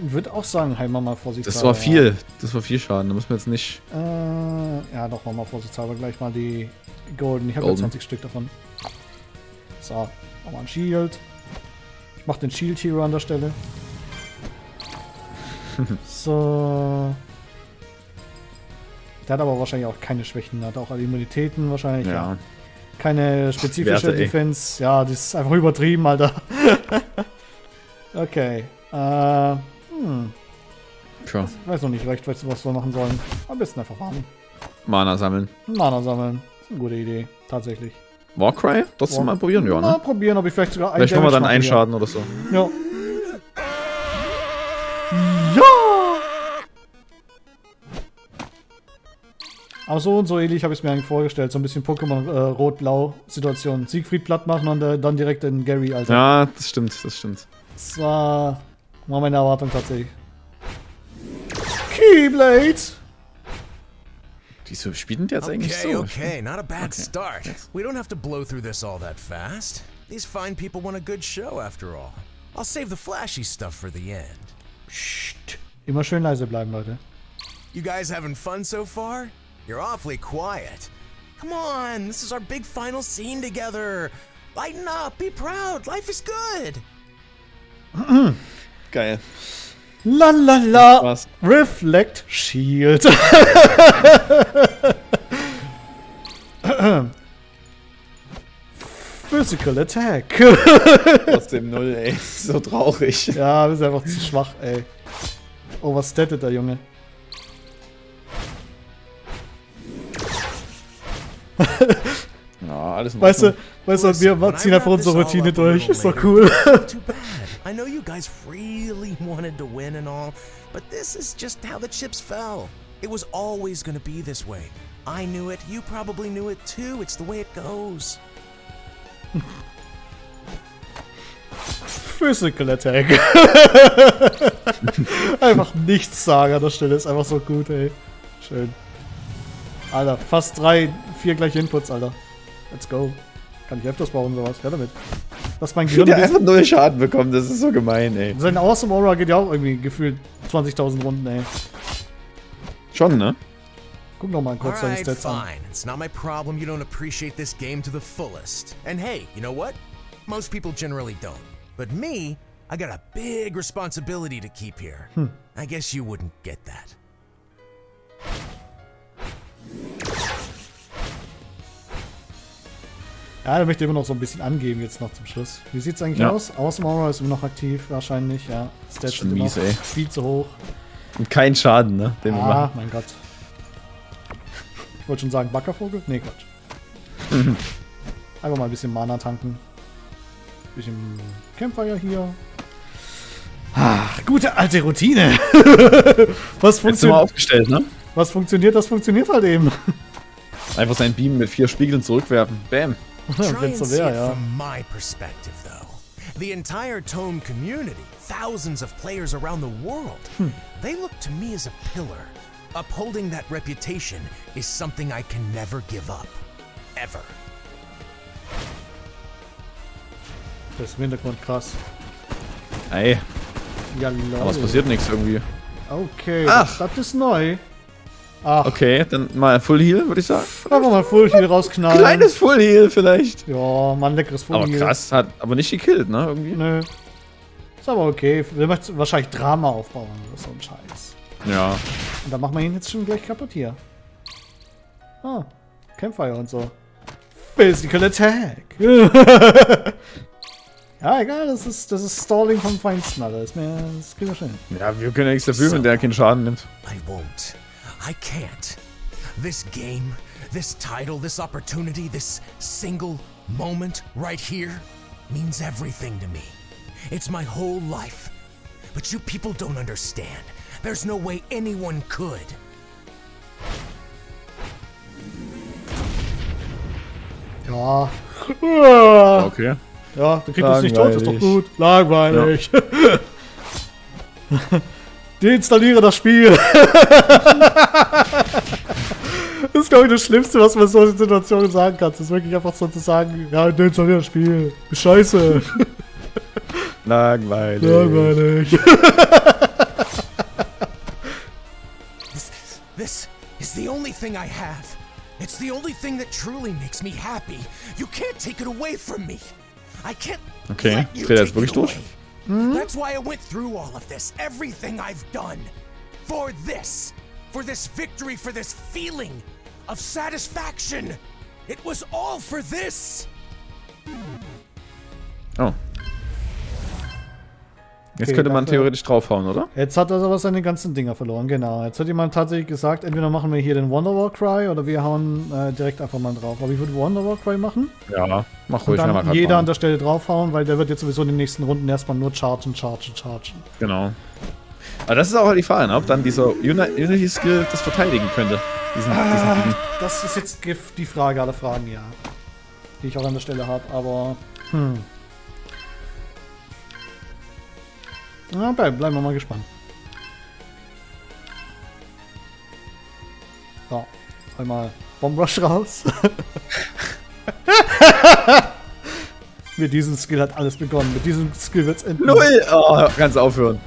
Ich würde auch sagen, heilen wir mal vorsichtshalber. Das war viel. Das war viel Schaden. Da müssen wir jetzt nicht... ja, doch, machen wir vorsichtshalber gleich mal die Golden. Ich habe ja 20 Stück davon. So, machen wir ein Shield. Ich mache den Shield Hero an der Stelle. So. Der hat aber wahrscheinlich auch keine Schwächen. Der hat auch alle Immunitäten wahrscheinlich. Ja. Keine spezifische Werte, Defense. Ja, das ist einfach übertrieben, Alter. Okay. Tja. Ich weiß noch nicht recht, was wir machen sollen. Am besten einfach warten. Mana sammeln. Mana sammeln. Das ist eine gute Idee. Tatsächlich. Warcry? Trotzdem mal probieren, ja, ne? Mal probieren, ob ich vielleicht sogar vielleicht machen wir dann einen Schaden oder so. Ja. Ja! Aber so und so ähnlich habe ich es mir eigentlich vorgestellt. So ein bisschen Pokémon Rot-Blau-Situation. Siegfried platt machen und dann direkt in Gary, Alter. Ja, das stimmt, das stimmt. Das war meine Erwartung tatsächlich. Keyblade! Wieso spielt denn der jetzt eigentlich so? Okay, not a bad start. We don't have to blow through this all that fast. These fine people want a good show after all. I'll save the flashy stuff for the end. Psst. Immer schön leise bleiben, Leute. You guys having fun so far? You're awfully quiet. Come on, this is our big final scene together. Lighten up, be proud, life is good. Geil. La la la. Reflect Shield. Physical Attack. Trotzdem 0, ey. So traurig. Ja, wir sind einfach zu schwach, ey. Overstattet der Junge. Ja, alles weißt du, wir ziehen einfach unsere Routine durch. Ist doch cool. I know you guys really wanted to win and all, but this is just how the chips fell. It was always gonna be this way. I knew it, you probably knew it too. It's the way it goes. Physical Attack. Einfach nichts sagen an der Stelle. Ist einfach so gut, ey. Schön. Alter, fast 4 gleiche Inputs, Alter. Let's go. Kann ich öfters bauen, sowas. Ja, damit. Lass mein Gehirn. Der einfach 0 Schaden bekommen, das ist so gemein, ey. Sein Awesome Aura geht ja auch irgendwie gefühlt 20.000 Runden, ey. Schon, ne? Guck noch mal kurz seine Stats an. Fine. It's not my problem you don't appreciate this game to the fullest. And hey, you know what? Most people generally don't. But me, I got a big responsibility to keep here. I guess you wouldn't get that. Ja, der möchte immer noch so ein bisschen angeben jetzt noch zum Schluss. Wie sieht's eigentlich aus? Awesome Aura ist immer noch aktiv, wahrscheinlich, ja. Stats sind mies, ey. Viel zu hoch. Und kein Schaden, ne? Den wir machen. Mein Gott. Ich wollte schon sagen, Backervogel? Nee, Quatsch. Einfach mal ein bisschen Mana tanken. Ein bisschen Campfire hier. Ach, gute alte Routine. Was funktioniert? Mal aufgestellt, ne? Was funktioniert, das funktioniert halt eben. Einfach sein Beam mit 4 Spiegeln zurückwerfen. Bam. Try and see it from my perspective, though. The entire Tome community, thousands of players around the world, they look to me as a pillar. Upholding that reputation is something I can never give up. Ever. Das ist im Hintergrund krass. Ey. Ja, lol. Aber es passiert nichts irgendwie. Okay, das ist neu. Ach. Okay, dann mal Full Heal, würde ich sagen. Einfach mal Full Heal rausknallen. Kleines Full Heal vielleicht. Ja, mal ein leckeres Full Heal. Aber krass, hat aber nicht gekillt, ne? Irgendwie. Nö. Ist aber okay. Wir möchten wahrscheinlich Drama aufbauen oder so ein Scheiß. Ja. Und dann machen wir ihn jetzt schon gleich kaputt hier. Ah, Campfire und so. Physical Attack. Ja, egal, das ist Stalling vom Feinsten, Alter. Das kriegen wir schnell. Ja, wir können ja nichts dafür, wenn der keinen Schaden nimmt. I won't. I can't. This game, this title, this opportunity, this single moment right here means everything to me. It's my whole life. but you people don't understand. There's no way anyone could. Ja. Okay. Ja, der kriegt uns nicht tot, ist doch gut. Langweilig. Ja. Deinstalliere das Spiel. Das ist, glaube ich, das Schlimmste, was man in solchen Situationen sagen kann. Das ist wirklich einfach so zu sagen, ja, deinstalliere das Spiel. Scheiße. Langweilig. Langweilig. This is the only thing I have. It's the only thing that truly makes me happy. You can't take it away from me. I can't. Okay, dreht er jetzt wirklich durch? That's why I went through all of this. Everything I've done. For this victory, for this feeling of satisfaction. It was all for this. Oh. Jetzt könnte man theoretisch draufhauen, oder? Jetzt hat er aber seine ganzen Dinger verloren, genau. Jetzt hat jemand tatsächlich gesagt, entweder machen wir hier den Wonderwall Cry oder wir hauen direkt einfach mal drauf. Aber ich würde Wonderwall Cry machen. Ja, mach ruhig. Und dann jeder an der Stelle draufhauen, weil der wird jetzt sowieso in den nächsten Runden erstmal nur chargen. Genau. Aber das ist auch halt die Frage, ob dann dieser Unity-Skill das verteidigen könnte. Diesen das ist jetzt die Frage aller Fragen, ja. Die ich auch an der Stelle habe, aber... Na, bleiben wir mal gespannt. So, einmal Bomb Rush raus. Mit diesem Skill hat alles begonnen. Mit diesem Skill wird's enden. Null! Oh, kannst aufhören.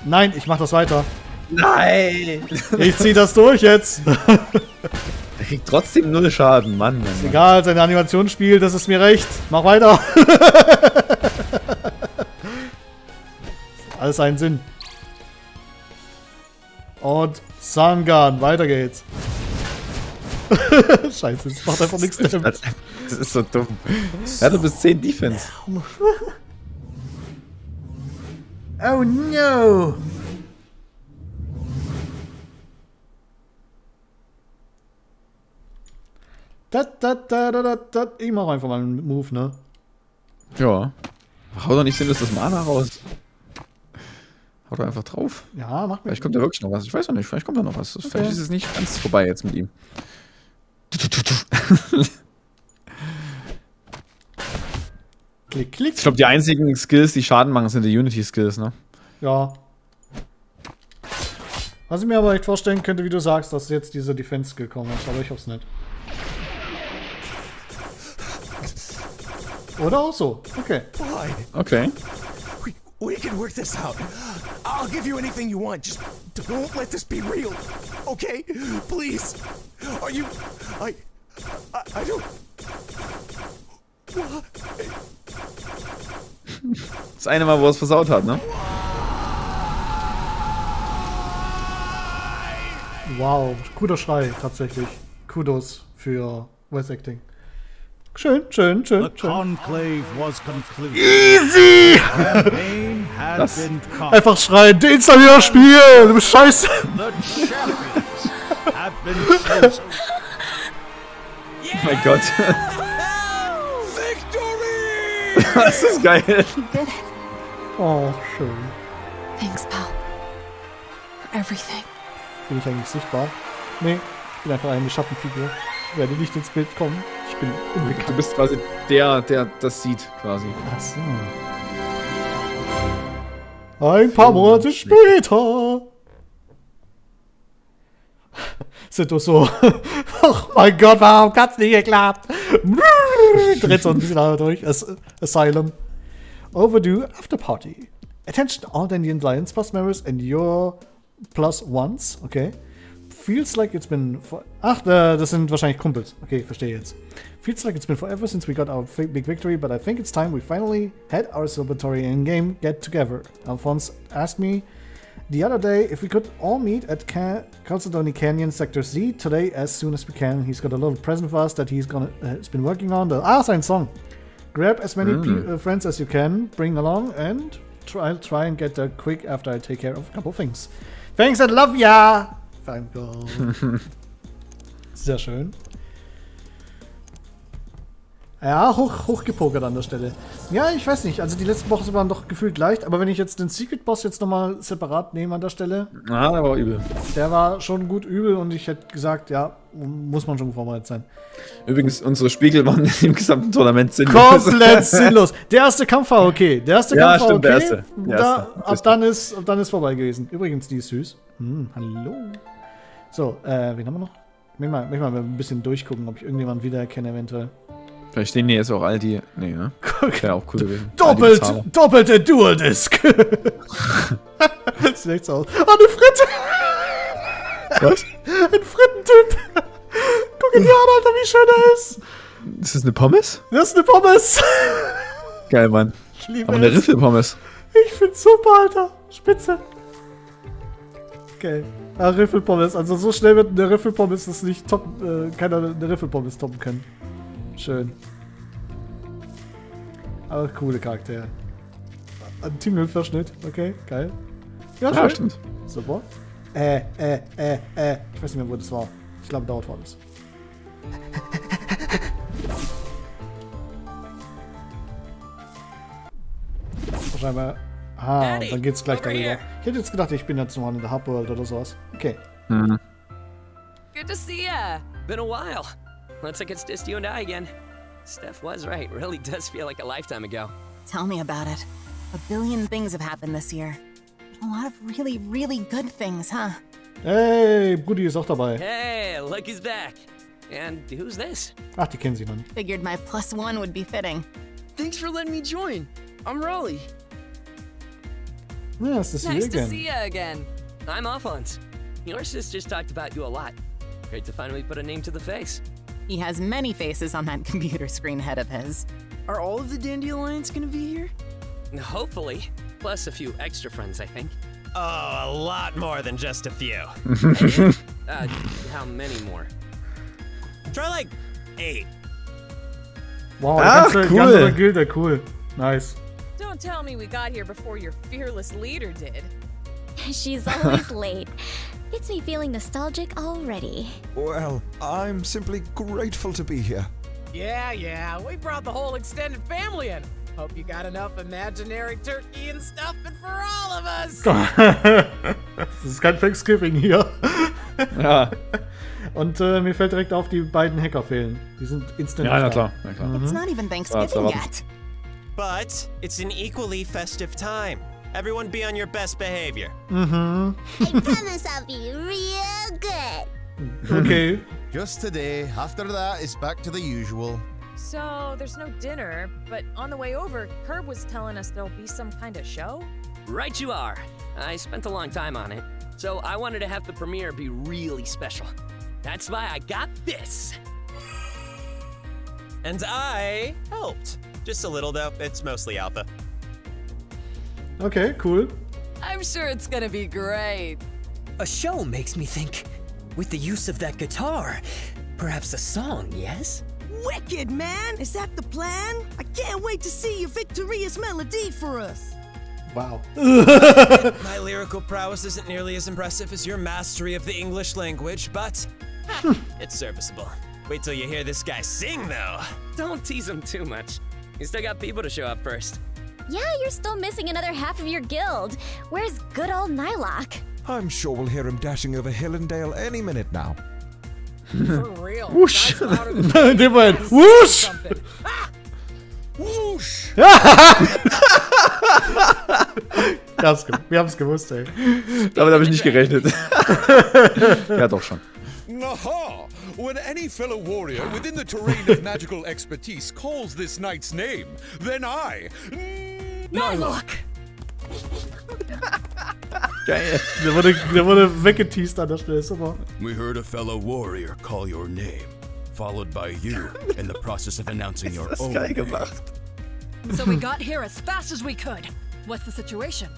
Nein, ich mach das weiter. Nein! Ich zieh das durch jetzt. Er kriegt trotzdem 0 Schaden, Mann. Ist egal, seine Animation spielt, das ist mir recht. Mach weiter. Alles einen Sinn. Und Sangan, weiter geht's. Scheiße, das macht einfach nichts mehr. Das ist so dumm. Er hatte bis 10 Defense. Oh no! Ich mach einfach mal einen Move, ne? Ja. Hau doch nicht sinnlos das Mana raus. Hau doch einfach drauf. Ja, mach mir. Vielleicht kommt da wirklich noch was. Ich weiß noch nicht. Vielleicht kommt da noch was. Okay. Vielleicht ist es nicht ganz vorbei jetzt mit ihm. Klick, klick. Ich glaube, die einzigen Skills, die Schaden machen, sind die Unity-Skills, ne? Ja. Was ich mir aber echt vorstellen könnte, wie du sagst, dass jetzt dieser Defense-Skill kommen ist, aber ich hoff's nicht. Oder auch so. Okay. Okay. We can work this out. I'll give you anything you want. Just don't let this be real. Okay? Please. Are you... I don't... Das eine Mal, wo er es versaut hat, ne? Wow, guter Schrei, tatsächlich. Kudos für Voice Acting. Schön, schön, schön. The conclave was concluded. Easy! Das. Einfach schreien, deinstallier das Spiel! Du bist scheiße! The champions have been chosen. Oh mein Gott. Victory! Das ist geil. Oh, schön. Thanks, pal. For everything. Bin ich eigentlich sichtbar? Nee, ich bin einfach eine Schattenfigur. Ich werde nicht ins Bild kommen. Ich bin unbekannt. Du bist quasi der das sieht, quasi. Ach so. Ein paar Monate später. Sind doch so. Oh mein Gott, warum hat's nicht geklappt? Dreht so ein bisschen durch. Asylum. Overdue After Party. Attention all Indian Lions plus members and your plus ones. Okay. Feels like it's been ach, das sind wahrscheinlich Kumpels. Okay, verstehe jetzt. Feels like it's been forever since we got our big victory, but I think it's time we finally had our celebratory in-game get-together. Alphonse asked me the other day if we could all meet at Calcedony Canyon Sector Z today as soon as we can. He's got a little present for us that he's been working on. Sein Song. Grab as many friends as you can, bring along, and I'll try and get there quick after I take care of a couple things. Thanks and love ya! Sehr schön. Ja, hochgepokert an der Stelle. Ja, ich weiß nicht. Also die letzten Bosse waren doch gefühlt leicht. Aber wenn ich jetzt den Secret Boss jetzt nochmal separat nehme an der Stelle. Ah, der war übel. Der war schon gut übel und ich hätte gesagt, ja, muss man schon vorbereitet sein. Übrigens, unsere Spiegel waren im gesamten Tournament sinnlos. Komplett sinnlos. Der erste Kampf war okay. Der erste Kampf war okay. Der erste. Ab dann ist vorbei gewesen. Übrigens, die ist süß. Hallo. So, wen haben wir noch? Ich will mal ein bisschen durchgucken, ob ich irgendjemanden wiedererkenne eventuell. Vielleicht stehen hier jetzt auch all die. Nee, ne? Wäre auch cool gewesen. Doppelte Dual-Disc. Sieht echt so aus. Oh, eine Fritte! Was? Ein Frittentyp! Guck ihn dir an, Alter, wie schön er ist! Ist das eine Pommes? Das ist eine Pommes! Geil, Mann. Ich liebe Aber eine Riffelpommes. Ich find's super, Alter. Spitze. Okay. Ah, Riffelpommes. Also so schnell wird eine Riffelpommes das nicht toppen, keiner eine Riffelpommes toppen können. Schön. Aber coole Charaktere. Ein Tingle-Verschnitt. Okay, geil. Ja, stimmt. Super. Ich weiß nicht mehr, wo das war. Ich glaube, dort war das. Wahrscheinlich. Ah, und dann geht's gleich darüber. Ich hätte jetzt gedacht, ich bin jetzt noch in der Hubworld oder sowas. Okay. Good to see ya. Been a while. Looks like it's just you and I again. Steph was right. Really does feel like a lifetime ago. Tell me about it. A billion things have happened this year. A lot of really, really good things, huh? Hey, Brudi ist auch dabei. Hey, look who's back. And who's this? Ach, die kennen sie noch nicht. Figured my +1 would be fitting. Thanks for letting me join. I'm Raleigh. Nice to see you again. I'm Alphonse. Your sister's talked about you a lot. Great to finally put a name to the face. He has many faces on that computer screen ahead of his. Are all of the Dandelions gonna be here? Hopefully. Plus a few extra friends, I think. Oh, a lot more than just a few. How many more? Try like 8. Wow, die ganze Gilde, cool. Nice. Don't tell me we got here before your fearless leader did. She's always late. Gets me feeling nostalgic already. Well, I'm simply grateful to be here. Yeah, we brought the whole extended family in. Hope you got enough imaginary turkey and stuffing for all of us. Das ist kein Thanksgiving hier. Ja. Und mir fällt direkt auf, die beiden Hacker fehlen. Die sind instant. Ja, na klar. It's not even Thanksgiving yet. But it's an equally festive time. Everyone be on your best behavior. I promise I'll be real good. Okay. Just today. After that, it's back to the usual. So, there's no dinner, but on the way over, Herb was telling us there'll be some kind of show? Right you are. I spent a long time on it, so I wanted to have the premiere be really special. That's why I got this. And I helped. Just a little though, it's mostly alpha. Okay, cool. I'm sure it's gonna be great. A show makes me think. With the use of that guitar, perhaps a song, yes? Wicked, man! Is that the plan? I can't wait to see your victorious melody for us. Wow. My lyrical prowess isn't nearly as impressive as your mastery of the English language, but it's serviceable. Wait till you hear this guy sing, though. Don't tease him too much. You still got people to show up first. Yeah, you're still missing another half of your guild. Where's good old Nylock? I'm sure we'll hear him dashing over hill and dale any minute now. For real. Whoosh! They went whoosh! Whoosh! Wir haben's gewusst, ey. Damit habe ich nicht gerechnet. Ja, doch schon. Aha! When any fellow warrior within the terrain of magical expertise calls this knight's name, then I... Nylock! Geil. Der wurde weggeteased an der Stelle, super. We heard a fellow warrior call your name, followed by you in the process of announcing your own geil name. gemacht. So we got here as fast as we could. What's the situation?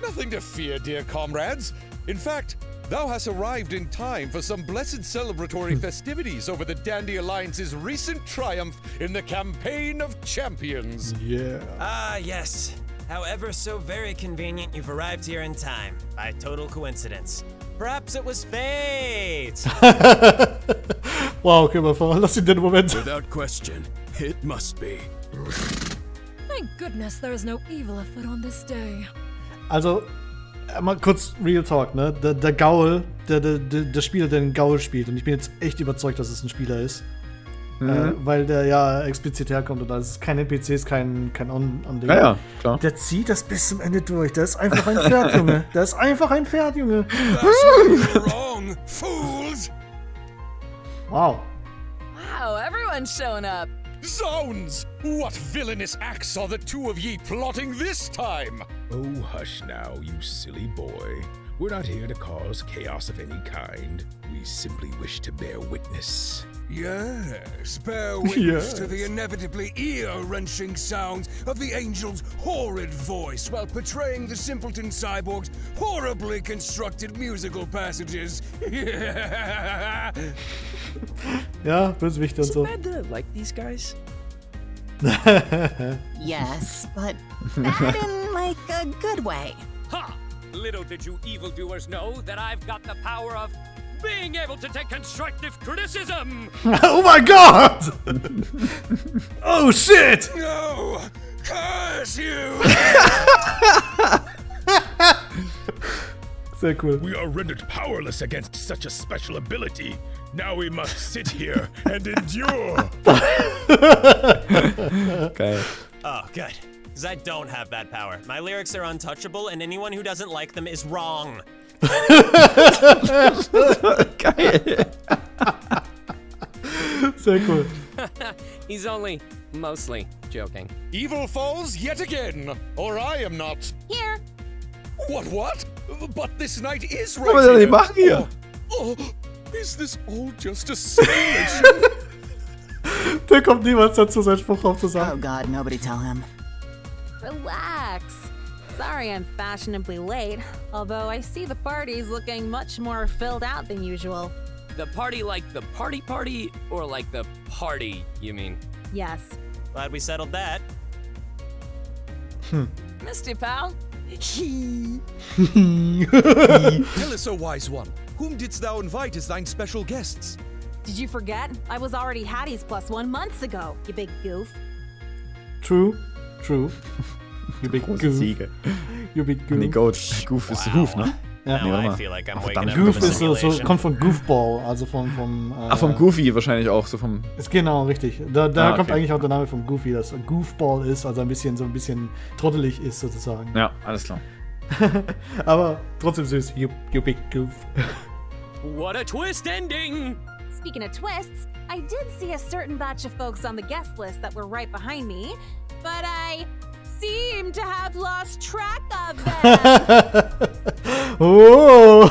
Nothing to fear, dear comrades. In fact, thou hast arrived in time for some blessed celebratory festivities over the Dandy Alliance's recent triumph in the Campaign of Champions. Yeah. Ah, yes. However, so very convenient you've arrived here in time, by total coincidence. Perhaps it was fate! Wow, okay, lass ihn den Moment. Without question, it must be. Thank goodness there is no evil afoot on this day. Also, mal kurz Real Talk, ne? Der Gaul, der Spieler, der den Gaul spielt, und ich bin jetzt echt überzeugt, dass es ein Spieler ist. Weil der ja explizit herkommt und da ist kein NPCs, kein On-Ding. Ja, klar. Der zieht das bis zum Ende durch. Der ist einfach ein Pferd, Junge. Der ist einfach ein Pferd, Junge. Wrong, fools! Wow. Wow, everyone's showing up. Zounds! What villainous acts are the two of ye plotting this time? Oh, hush now, you silly boy. We're not here to cause chaos of any kind. We simply wish to bear witness. Yes, bear witness to the inevitably ear-wrenching sounds of the angel's horrid voice while portraying the simpleton cyborg's horribly constructed musical passages. Ja, Bösewichte und so. Is it bad that I like these guys? Yes, but bad in, like, a good way. Ha! Little did you evildoers know that I've got the power of being able to take constructive criticism! Oh my god! Oh shit! No! Curse you! Sehr cool. We are rendered powerless against such a special ability. Now we must sit here and endure. Okay. Oh, good. Because I don't have that power. My lyrics are untouchable, and anyone who doesn't like them is wrong. Geil. Sehr cool. He's only mostly joking. Evil falls yet again, or I am not. Here. What? But this night is Was soll right ich machen hier? Oh, is this all just a simulation? Der kommt niemals dazu, seinen Spruch aufzusagen. Oh god, nobody tell him. Relax. Sorry I'm fashionably late, although I see the party's looking much more filled out than usual. The party like the party, or like the party, you mean? Yes. Glad we settled that. Missed you, pal. Tell us, O wise one, whom didst thou invite as thine special guests? Did you forget? I was already Hattie's +1 months ago, you big goof. True. You big goof. Ziege. You big goof. Nee, Goat. Goof ist Hoof, ne? Ja. Now I feel like I'm waking up Goof from a ist so, simulation. kommt von Goofball, also vom Ach, vom Goofy wahrscheinlich auch, so vom... Ist genau, richtig. Da kommt okay. eigentlich auch der Name von Goofy, dass Goofball ist, also so ein bisschen trottelig ist sozusagen. Ja, alles klar. Aber trotzdem süß. You big goof. What a twist ending! Speaking of twists, I did see a certain batch of folks on the guest list that were right behind me, but I seem to have lost track of them. Oh!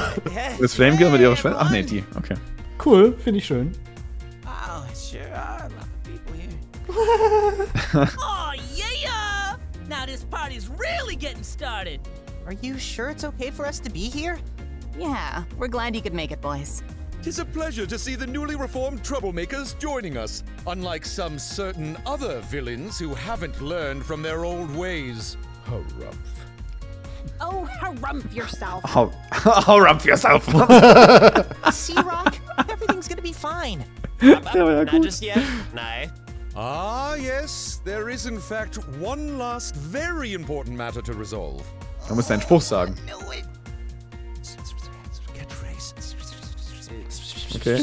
Das Flamegill mit ihrer Schwester? Ach nee, die. Okay. Cool, finde ich schön. Oh, sure are a lot of people here. Oh, yeah! Now this party's really getting started. Are you sure it's okay for us to be here? Yeah, we're glad you could make it, boys. 'Tis a pleasure to see the newly reformed troublemakers joining us, unlike some certain other villains who haven't learned from their old ways. Harumph. Oh, harumph yourself. Harumph yourself. Sea Rock, everything's gonna be fine. Not just yet. Nah. Ah, yes, there is in fact one last very important matter to resolve. Du musst deinen Spruch sagen. Okay.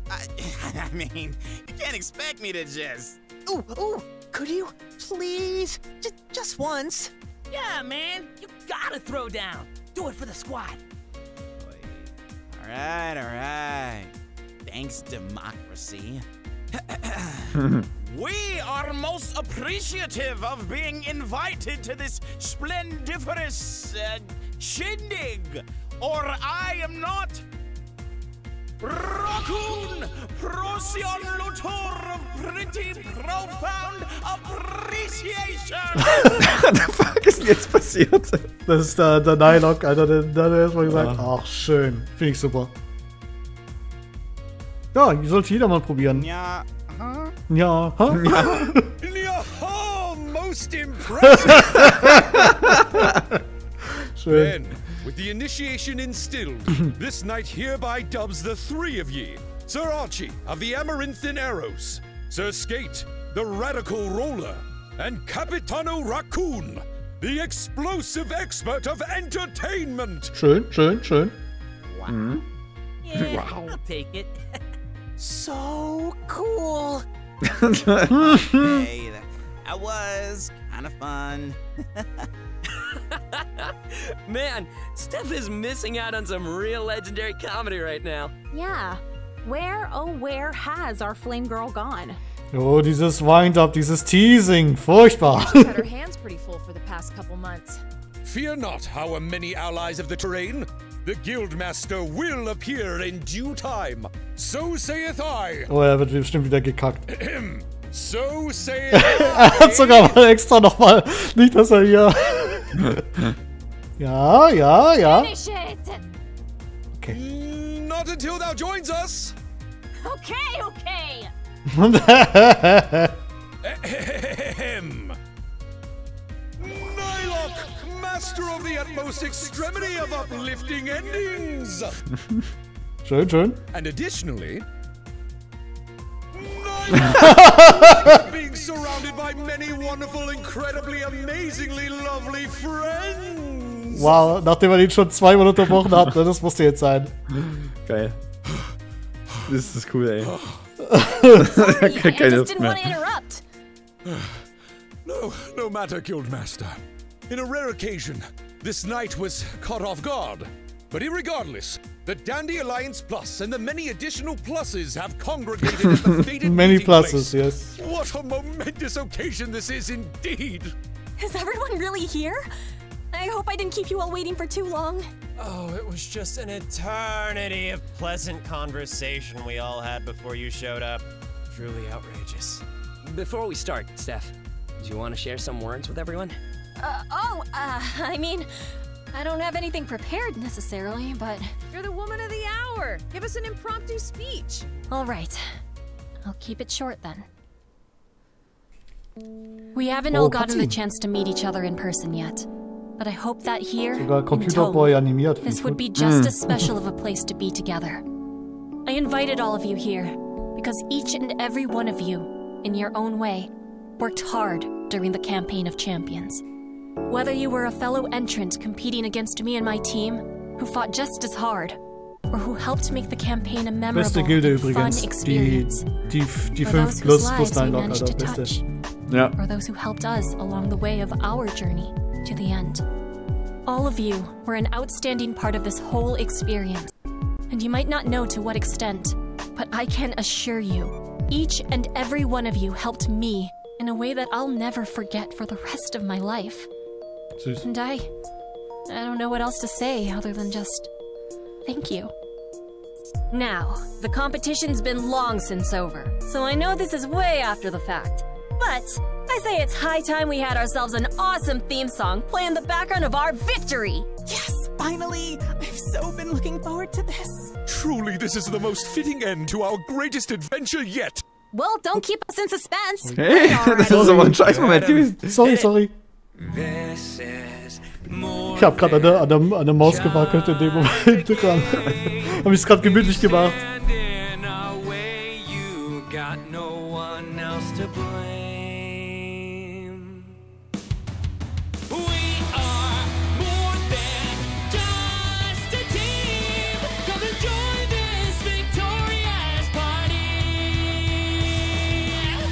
I mean, you can't expect me to just... Ooh, could you? Please? Just once. Yeah, man, you gotta throw down. Do it for the squad. All right. Thanks, democracy. We are most appreciative of being invited to this splendiferous shindig, or I am not. Raccoon, Procyon Lutor of pretty profound appreciation. What the fuck ist denn jetzt passiert? Das ist der Nylok, Alter, der hat erstmal gesagt, ach schön, finde ich super. Ja, sollte jeder mal probieren. Ja, Ja, ha? Ja, most impressive. Schön. Then, with the initiation instilled, this night hereby dubs the three of ye Sir Archie of the Amaranthian Arrows, Sir Skate, the Radical Roller, and Capitano Raccoon, the explosive expert of entertainment. Schön, schön, schön. Wow. Mhm. Yeah, Wow. I'll take it. So cool. Hey, that was kind of fun. Man, Steph is missing out on some real legendary comedy right now. Yeah. Where, oh where has our flame girl gone? Oh, dieses Wind-up, dieses Teasing. Furchtbar. She's had her hands pretty full for the past couple months. Fear not, our many allies of the terrain. The Guildmaster will appear in due time. So saith I. Oh, er wird bestimmt wieder gekackt. So saith Er hat sogar mal extra nochmal. Nicht, dass er hier. Ja, ja, ja. Finish it! Okay. Not until thou joins us. Okay, okay. Nylock, master of the utmost extremity of uplifting endings. Schön, schön. And additionally, Nylock being surrounded by many wonderful, incredibly, amazingly lovely friends. Wow, nachdem man ihn schon zweimal unterbrochen hat, ne, das musste jetzt sein. Geil. Das ist cool, ey. Sorry, I just didn't want to interrupt. No matter, Guildmaster. In a rare occasion, this knight was caught off guard. But irregardless, the Dandy Alliance Plus and the many additional pluses have congregated at the fated Many meeting pluses, place. yes. What a momentous occasion this is indeed! Is everyone really here? I hope I didn't keep you all waiting for too long. Oh, it was just an eternity of pleasant conversation we all had before you showed up. Truly outrageous. Before we start, Steph, do you want to share some words with everyone? I mean, I don't have anything prepared necessarily, but... You're the woman of the hour. Give us an impromptu speech. All right. I'll keep it short then. We haven't all gotten the chance to meet each other in person yet. But I hope that here, Sogar in Computer Boy Tome, animiert. this would be just as special of a place to be together. I invited all of you here because each and every one of you, in your own way, worked hard during the Campaign of Champions. Whether you were a fellow entrant competing against me and my team, who fought just as hard, or who helped make the campaign a memorable, Beste Gilde fun übrigens. experience. Die For 5 those plus whose lives we Nine Lock, managed Alter, to beste. touch. Ja. Or those who helped us along the way of our journey to the end. All of you were an outstanding part of this whole experience. And you might not know to what extent, but I can assure you, each and every one of you helped me in a way that I'll never forget for the rest of my life. Süß. And I don't know what else to say other than just thank you. Now, the competition's been long since over, so I know this is way after the fact. But I say it's high time we had ourselves an awesome theme song play in the background of our victory! Yes, finally! I've so been looking forward to this. Truly, this is the most fitting end to our greatest adventure yet. Well, don't keep us in suspense. Hey, das ist aber ein Scheißmoment gewesen. Sorry. Ich hab gerade an der Maus gewackelt in dem Moment dran. Hab ich's gerade gemütlich gemacht.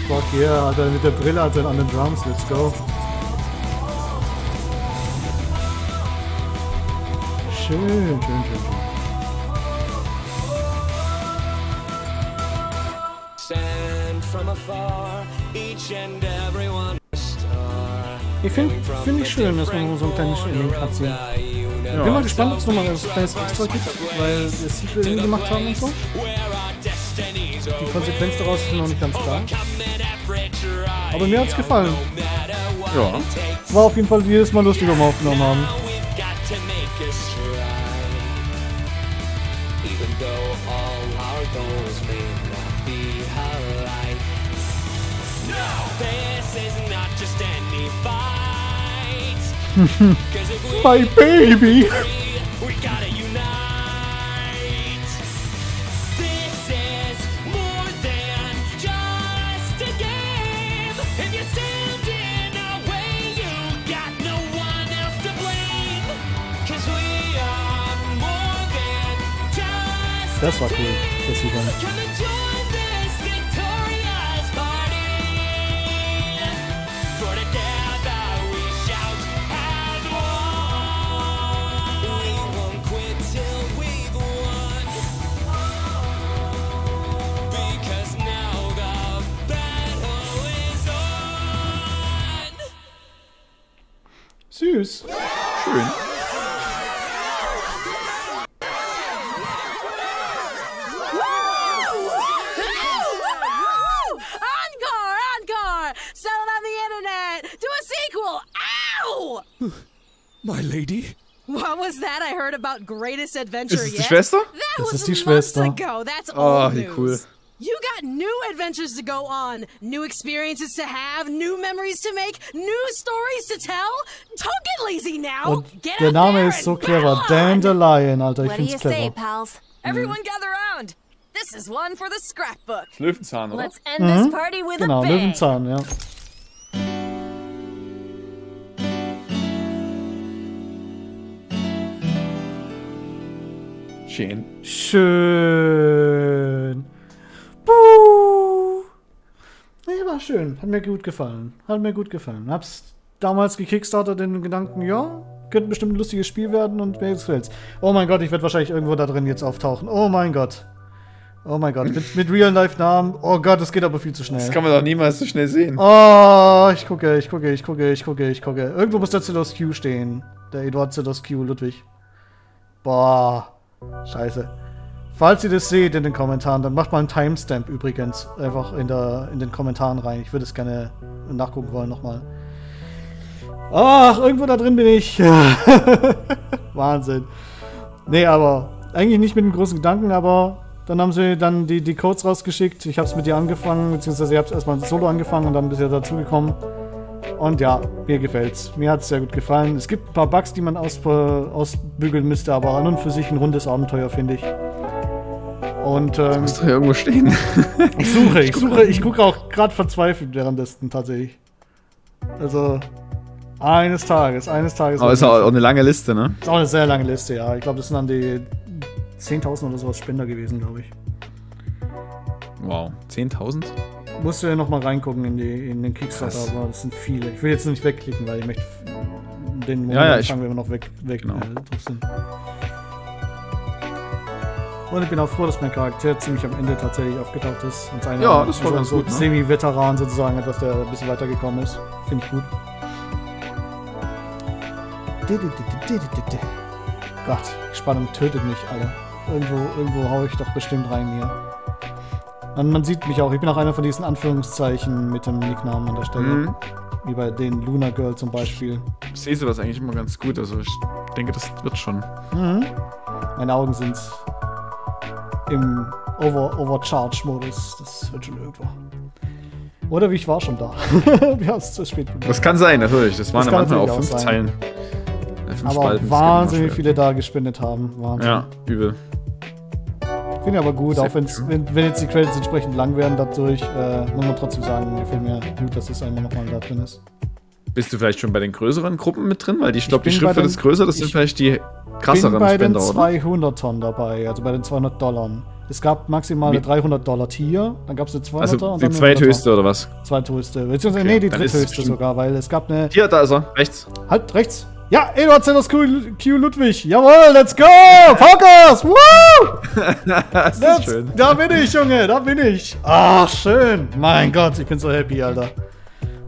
Fuck yeah, Alter, mit der Brille, Alter, an den Drums, let's go. Schön. Ich finde ich schön, dass man so ein kleines Link hat hier. Ja. Bin mal gespannt, ob es nochmal ein kleines Extra gibt, weil wir Sequel irgendwie gemacht haben und so. Die Konsequenz daraus ist noch nicht ganz klar. Aber mir hat's gefallen. Ja. War auf jeden Fall jedes Mal lustig, wenn wir aufgenommen haben. My baby! Das war cool. Das sieht dann. Süß. Schön. My lady? What was that I heard about greatest adventure Ist es die yet? Schwester? That was die months Schwester. ago. That's Oh, old wie news. cool. You got new adventures to go on, new experiences to have, new memories to make, new stories to tell. Don't get lazy now. Und Get der out Name there ist so and clever. battle on. Dandelion, Alter. Ich What do you find's say, clever. pals? Everyone gather round. This is one for the scrapbook. Löwenzahn, oder? Let's end this party with Genau, a bang. Löwenzahn, ja. Schön. Schön. Buh. Nee, war schön. Hat mir gut gefallen. Hat mir gut gefallen. Hab's damals gekickstartet in den Gedanken, ja, könnte bestimmt ein lustiges Spiel werden und mir gefällt's. Oh mein Gott, ich werde wahrscheinlich irgendwo da drin jetzt auftauchen. Oh mein Gott. Oh mein Gott. Mit Real-Life-Namen. Oh Gott, das geht aber viel zu schnell. Das kann man doch niemals so schnell sehen. Oh, ich gucke. Irgendwo muss der Zelos Q stehen. Der Eduard Zelos Q Ludwig. Boah. Scheiße. Falls ihr das seht in den Kommentaren, dann macht mal einen Timestamp übrigens. Einfach in den Kommentaren rein. Ich würde es gerne nachgucken wollen nochmal. Ach, irgendwo da drin bin ich. Wahnsinn. Nee, aber eigentlich nicht mit dem großen Gedanken, aber dann haben sie dann die Codes rausgeschickt. Ich habe es mit dir angefangen, beziehungsweise ich habe es erstmal solo angefangen und dann bist du dazugekommen. Und ja, mir gefällt's. Mir hat es sehr gut gefallen. Es gibt ein paar Bugs, die man ausbügeln müsste, aber an und für sich ein rundes Abenteuer, finde ich. Und Das muss doch irgendwo stehen. ich gucke auch gerade verzweifelt währenddessen tatsächlich. Also, eines Tages. Aber ist auch eine lange Liste, ne? Ist auch eine sehr lange Liste, ja. Ich glaube, das sind dann die 10.000 oder sowas Spender gewesen, glaube ich. Wow, 10.000? Musst du ja nochmal reingucken in den Kickstarter, Krass. aber das sind viele. Ich will jetzt nicht wegklicken, weil ich möchte den Moment anfangen, wenn wir noch weg genau. drauf sind. Und ich bin auch froh, dass mein Charakter ziemlich am Ende tatsächlich aufgetaucht ist. Und Ja, das war ganz so gut, ne? Semi-Veteran sozusagen, etwas, der ein bisschen weitergekommen ist. Finde ich gut. Gott, Spannung tötet mich, Alter. Irgendwo hau ich doch bestimmt rein hier. Und man sieht mich auch, ich bin auch einer von diesen Anführungszeichen mit dem Nicknamen an der Stelle. Mhm. Wie bei den Luna Girl zum Beispiel. Ich sehe sowas eigentlich immer ganz gut, also ich denke, das wird schon. Mhm. Meine Augen sind im Overcharge-Modus. Das wird schon irgendwo. Oder wie ich war schon da. Wir haben es zu spät gemacht. Das kann sein, natürlich. Das waren ja manchmal auch 5 sein. Zeilen. 5 Aber Spalten, wahnsinnig viele da gespendet haben. Wahnsinn. Ja, übel. Finde ich aber gut, Sehr auch wenn jetzt die Credits entsprechend lang werden dadurch, muss man trotzdem sagen, gefällt mir gut, dass es einmal nochmal da drin ist. Bist du vielleicht schon bei den größeren Gruppen mit drin? Weil ich glaube, die bin Schrift bei wird den- jetzt größer, das sind vielleicht die krasseren Ich bin bei den Spender, oder? 200ern dabei, also bei den $200. Es gab maximal eine $300-Tier, dann gab es eine 200er Also und die dann eine zweithöchste oder was? Zweithöchste, beziehungsweise Okay, nee, die dann ist es dritthöchste bestimmt- sogar, weil es gab eine... Hier, da ist er, rechts. Halt, rechts. Ja, Eduard Zelos Q Ludwig. Jawohl, let's go! Podcast! Woo! Das ist schön. Da bin ich, Junge, da bin ich. Ach, schön. Mein Gott, ich bin so happy, Alter.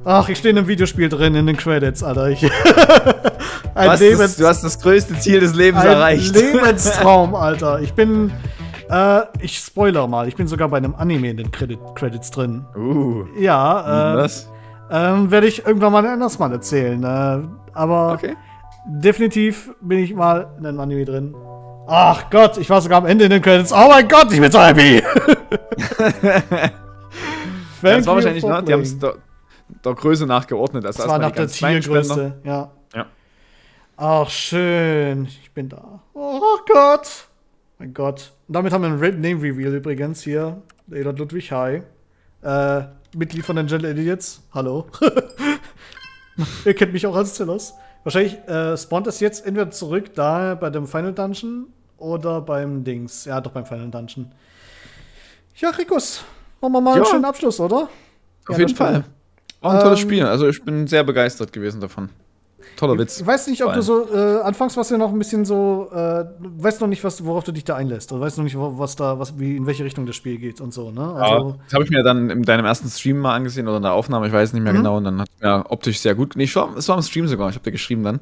Ach, ich stehe in einem Videospiel drin, in den Credits, Alter. Du hast das größte Ziel des Lebens erreicht. Lebenstraum, Alter. Ich bin, ich spoiler mal, ich bin sogar bei einem Anime in den Credits drin. Ja, was? Werde ich irgendwann mal anders mal erzählen. Aber definitiv bin ich mal in einem Anime drin. Ach Gott, ich war sogar am Ende in den Credits. Oh mein Gott, ich bin so happy. Das war wahrscheinlich, ne? Die haben es der Größe nachgeordnet. Also das war nach der Tiergröße, ja. Ach, schön. Ich bin da. Oh Gott. Mein Gott. Und damit haben wir einen Red Name Reveal übrigens hier. Der Eduard Ludwig, hi. Mitglied von den Gentle Idiots. Hallo. Ihr kennt mich auch als Zelos. Wahrscheinlich spawnt es jetzt entweder zurück da bei dem Final Dungeon oder beim Dings. Ja, doch beim Final Dungeon. Ja, Rickus, machen wir mal einen schönen Abschluss, oder? Auf jeden Fall. War ein tolles Spiel. Also ich bin sehr begeistert gewesen davon. Toller Witz. Ich weiß nicht, ob du so, anfangs warst du ja noch ein bisschen so, weißt noch nicht, worauf du dich da einlässt. Oder weißt noch nicht, in welche Richtung das Spiel geht und so, ne? Also, ja, das habe ich mir dann in deinem ersten Stream mal angesehen oder in der Aufnahme, ich weiß nicht mehr genau. Und dann hat es mir optisch sehr gut. Nee, es war im Stream sogar, ich habe dir geschrieben dann.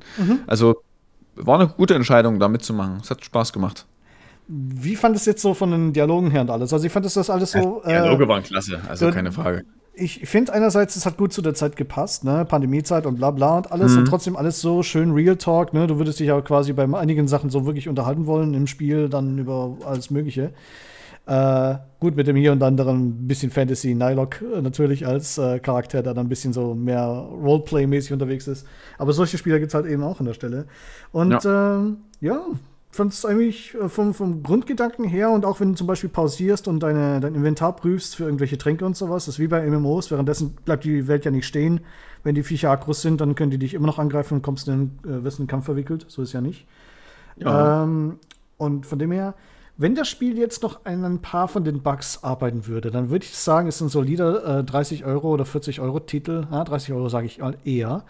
Also war eine gute Entscheidung, da mitzumachen. Es hat Spaß gemacht. Wie fandest du jetzt so von den Dialogen her und alles? Also ich fand das alles so. Dialoge waren klasse, also keine Frage. Ich finde einerseits, es hat gut zu der Zeit gepasst, ne? Pandemiezeit und bla bla und alles und trotzdem alles so schön Real Talk, ne? Du würdest dich ja quasi bei einigen Sachen so wirklich unterhalten wollen im Spiel, dann über alles Mögliche. Gut, mit dem hier und anderen ein bisschen Fantasy Nylok natürlich als Charakter, der dann ein bisschen so mehr Roleplay-mäßig unterwegs ist. Aber solche Spieler gibt es halt eben auch an der Stelle. Und fand es eigentlich vom Grundgedanken her und auch wenn du zum Beispiel pausierst und dein Inventar prüfst für irgendwelche Tränke und sowas, das ist wie bei MMOs, währenddessen bleibt die Welt ja nicht stehen. Wenn die Viecher aggro sind, dann können die dich immer noch angreifen und wirst in den Kampf verwickelt. So ist ja nicht. Ja. Und von dem her, wenn das Spiel jetzt noch an ein paar von den Bugs arbeiten würde, dann würde ich sagen, es ist ein solider 30 € oder 40 € Titel. 30 € sage ich eher.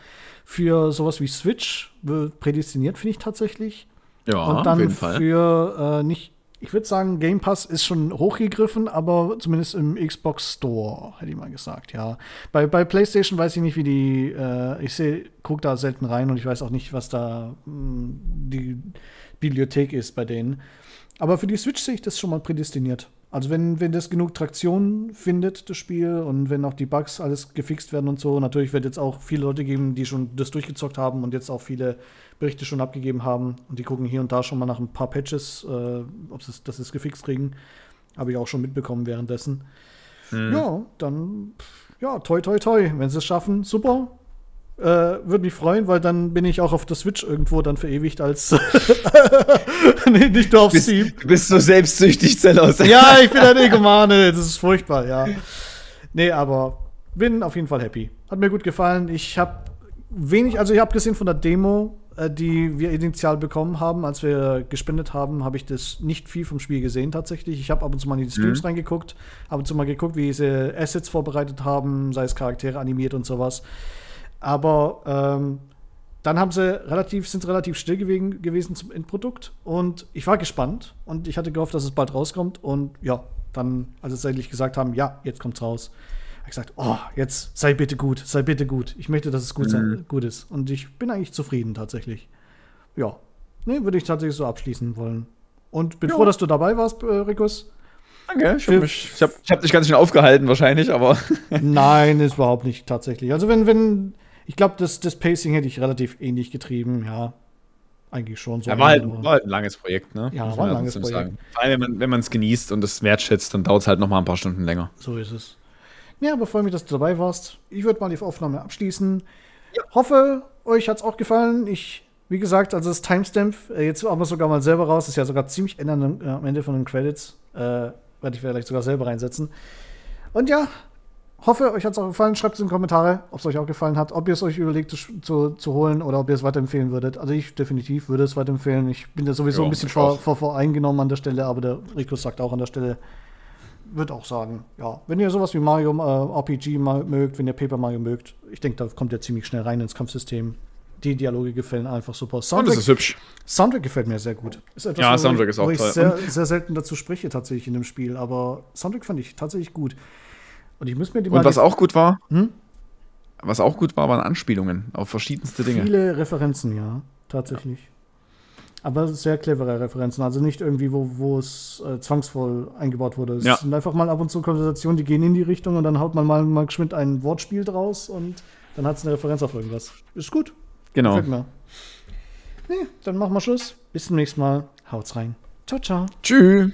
Für sowas wie Switch prädestiniert, finde ich tatsächlich. Ja, und dann auf jeden Fall. Für ich würde sagen, Game Pass ist schon hochgegriffen, aber zumindest im Xbox Store, hätte ich mal gesagt, ja. Bei PlayStation weiß ich nicht, wie die, guck da selten rein und ich weiß auch nicht, was da die Bibliothek ist bei denen. Aber für die Switch sehe ich das schon mal prädestiniert. Also wenn das genug Traktion findet, das Spiel, und wenn auch die Bugs alles gefixt werden und so, natürlich wird jetzt auch viele Leute geben, die schon das durchgezockt haben und jetzt auch viele Berichte schon abgegeben haben und die gucken hier und da schon mal nach ein paar Patches, ob sie das gefixt kriegen. Habe ich auch schon mitbekommen währenddessen. Ja, dann, toi, toi, toi. Wenn sie es schaffen, super. Würde mich freuen, weil dann bin ich auch auf der Switch irgendwo dann verewigt als nee, nicht nur auf Steam. Du bist so selbstsüchtig, Zelos. Ja, ich bin ein Egomane, das ist furchtbar, ja. Nee, aber bin auf jeden Fall happy. Hat mir gut gefallen. Ich habe abgesehen von der Demo, die wir initial bekommen haben, als wir gespendet haben, habe ich das nicht viel vom Spiel gesehen tatsächlich. Ich habe ab und zu mal in die Streams reingeguckt, ab und zu mal geguckt, wie sie Assets vorbereitet haben, sei es Charaktere animiert und sowas. Aber dann sind sie relativ still gewesen zum Endprodukt und ich war gespannt und ich hatte gehofft, dass es bald rauskommt und ja, dann, als sie endlich gesagt haben, ja, jetzt kommt's raus, habe ich gesagt, jetzt sei bitte gut. Ich möchte, dass es gut ist und ich bin eigentlich zufrieden tatsächlich. Ja, würde ich tatsächlich so abschließen wollen. Und bin froh, dass du dabei warst, Rickus. Danke, ich hab dich ganz schön aufgehalten wahrscheinlich, aber Nein, ist überhaupt nicht tatsächlich. Also ich glaube, das Pacing hätte ich relativ ähnlich getrieben, ja. Eigentlich schon so. Ja, war halt ein langes Projekt, ne? Ja, war ein langes Projekt. Sagen. Vor allem, wenn man es genießt und es wertschätzt, dann dauert es halt noch mal ein paar Stunden länger. So ist es. Ja, aber freue mich, dass du dabei warst. Ich würde mal die Aufnahme abschließen. Ja. Hoffe, euch hat es auch gefallen. Wie gesagt, also das Timestamp, jetzt haben wir es sogar mal selber raus, ist ja sogar ziemlich am Ende von den Credits. Werde ich vielleicht sogar selber reinsetzen. Und ja, hoffe, euch hat es auch gefallen. Schreibt es in die Kommentare, ob es euch auch gefallen hat, ob ihr es euch überlegt zu holen oder ob ihr es weiterempfehlen würdet. Also ich definitiv würde es weiterempfehlen. Ich bin da sowieso ein bisschen voreingenommen an der Stelle, aber der Rickus sagt auch an der Stelle, würde auch sagen, ja, wenn ihr sowas wie Mario RPG mögt, wenn ihr Paper Mario mögt, ich denke, da kommt ihr ziemlich schnell rein ins Kampfsystem. Die Dialoge gefallen einfach super. Soundtrack, und das ist hübsch. Soundtrack gefällt mir sehr gut. Ist etwas, ja, Soundtrack ist auch toll. Ich sehr, sehr selten dazu spreche tatsächlich in dem Spiel, aber Soundtrack fand ich tatsächlich gut. Und ich muss mir die mal. Und was auch gut war? Was auch gut war, waren Anspielungen auf verschiedenste Dinge. Viele Referenzen, ja, tatsächlich. Ja. Aber sehr clevere Referenzen, also nicht irgendwie, wo es zwangsvoll eingebaut wurde. Es sind einfach mal ab und zu Konversationen, die gehen in die Richtung und dann haut man mal geschwind ein Wortspiel draus und dann hat es eine Referenz auf irgendwas. Ist gut. Genau. Gefällt mir. Nee, dann machen wir Schluss. Bis zum nächsten Mal. Haut's rein. Ciao, ciao. Tschüss.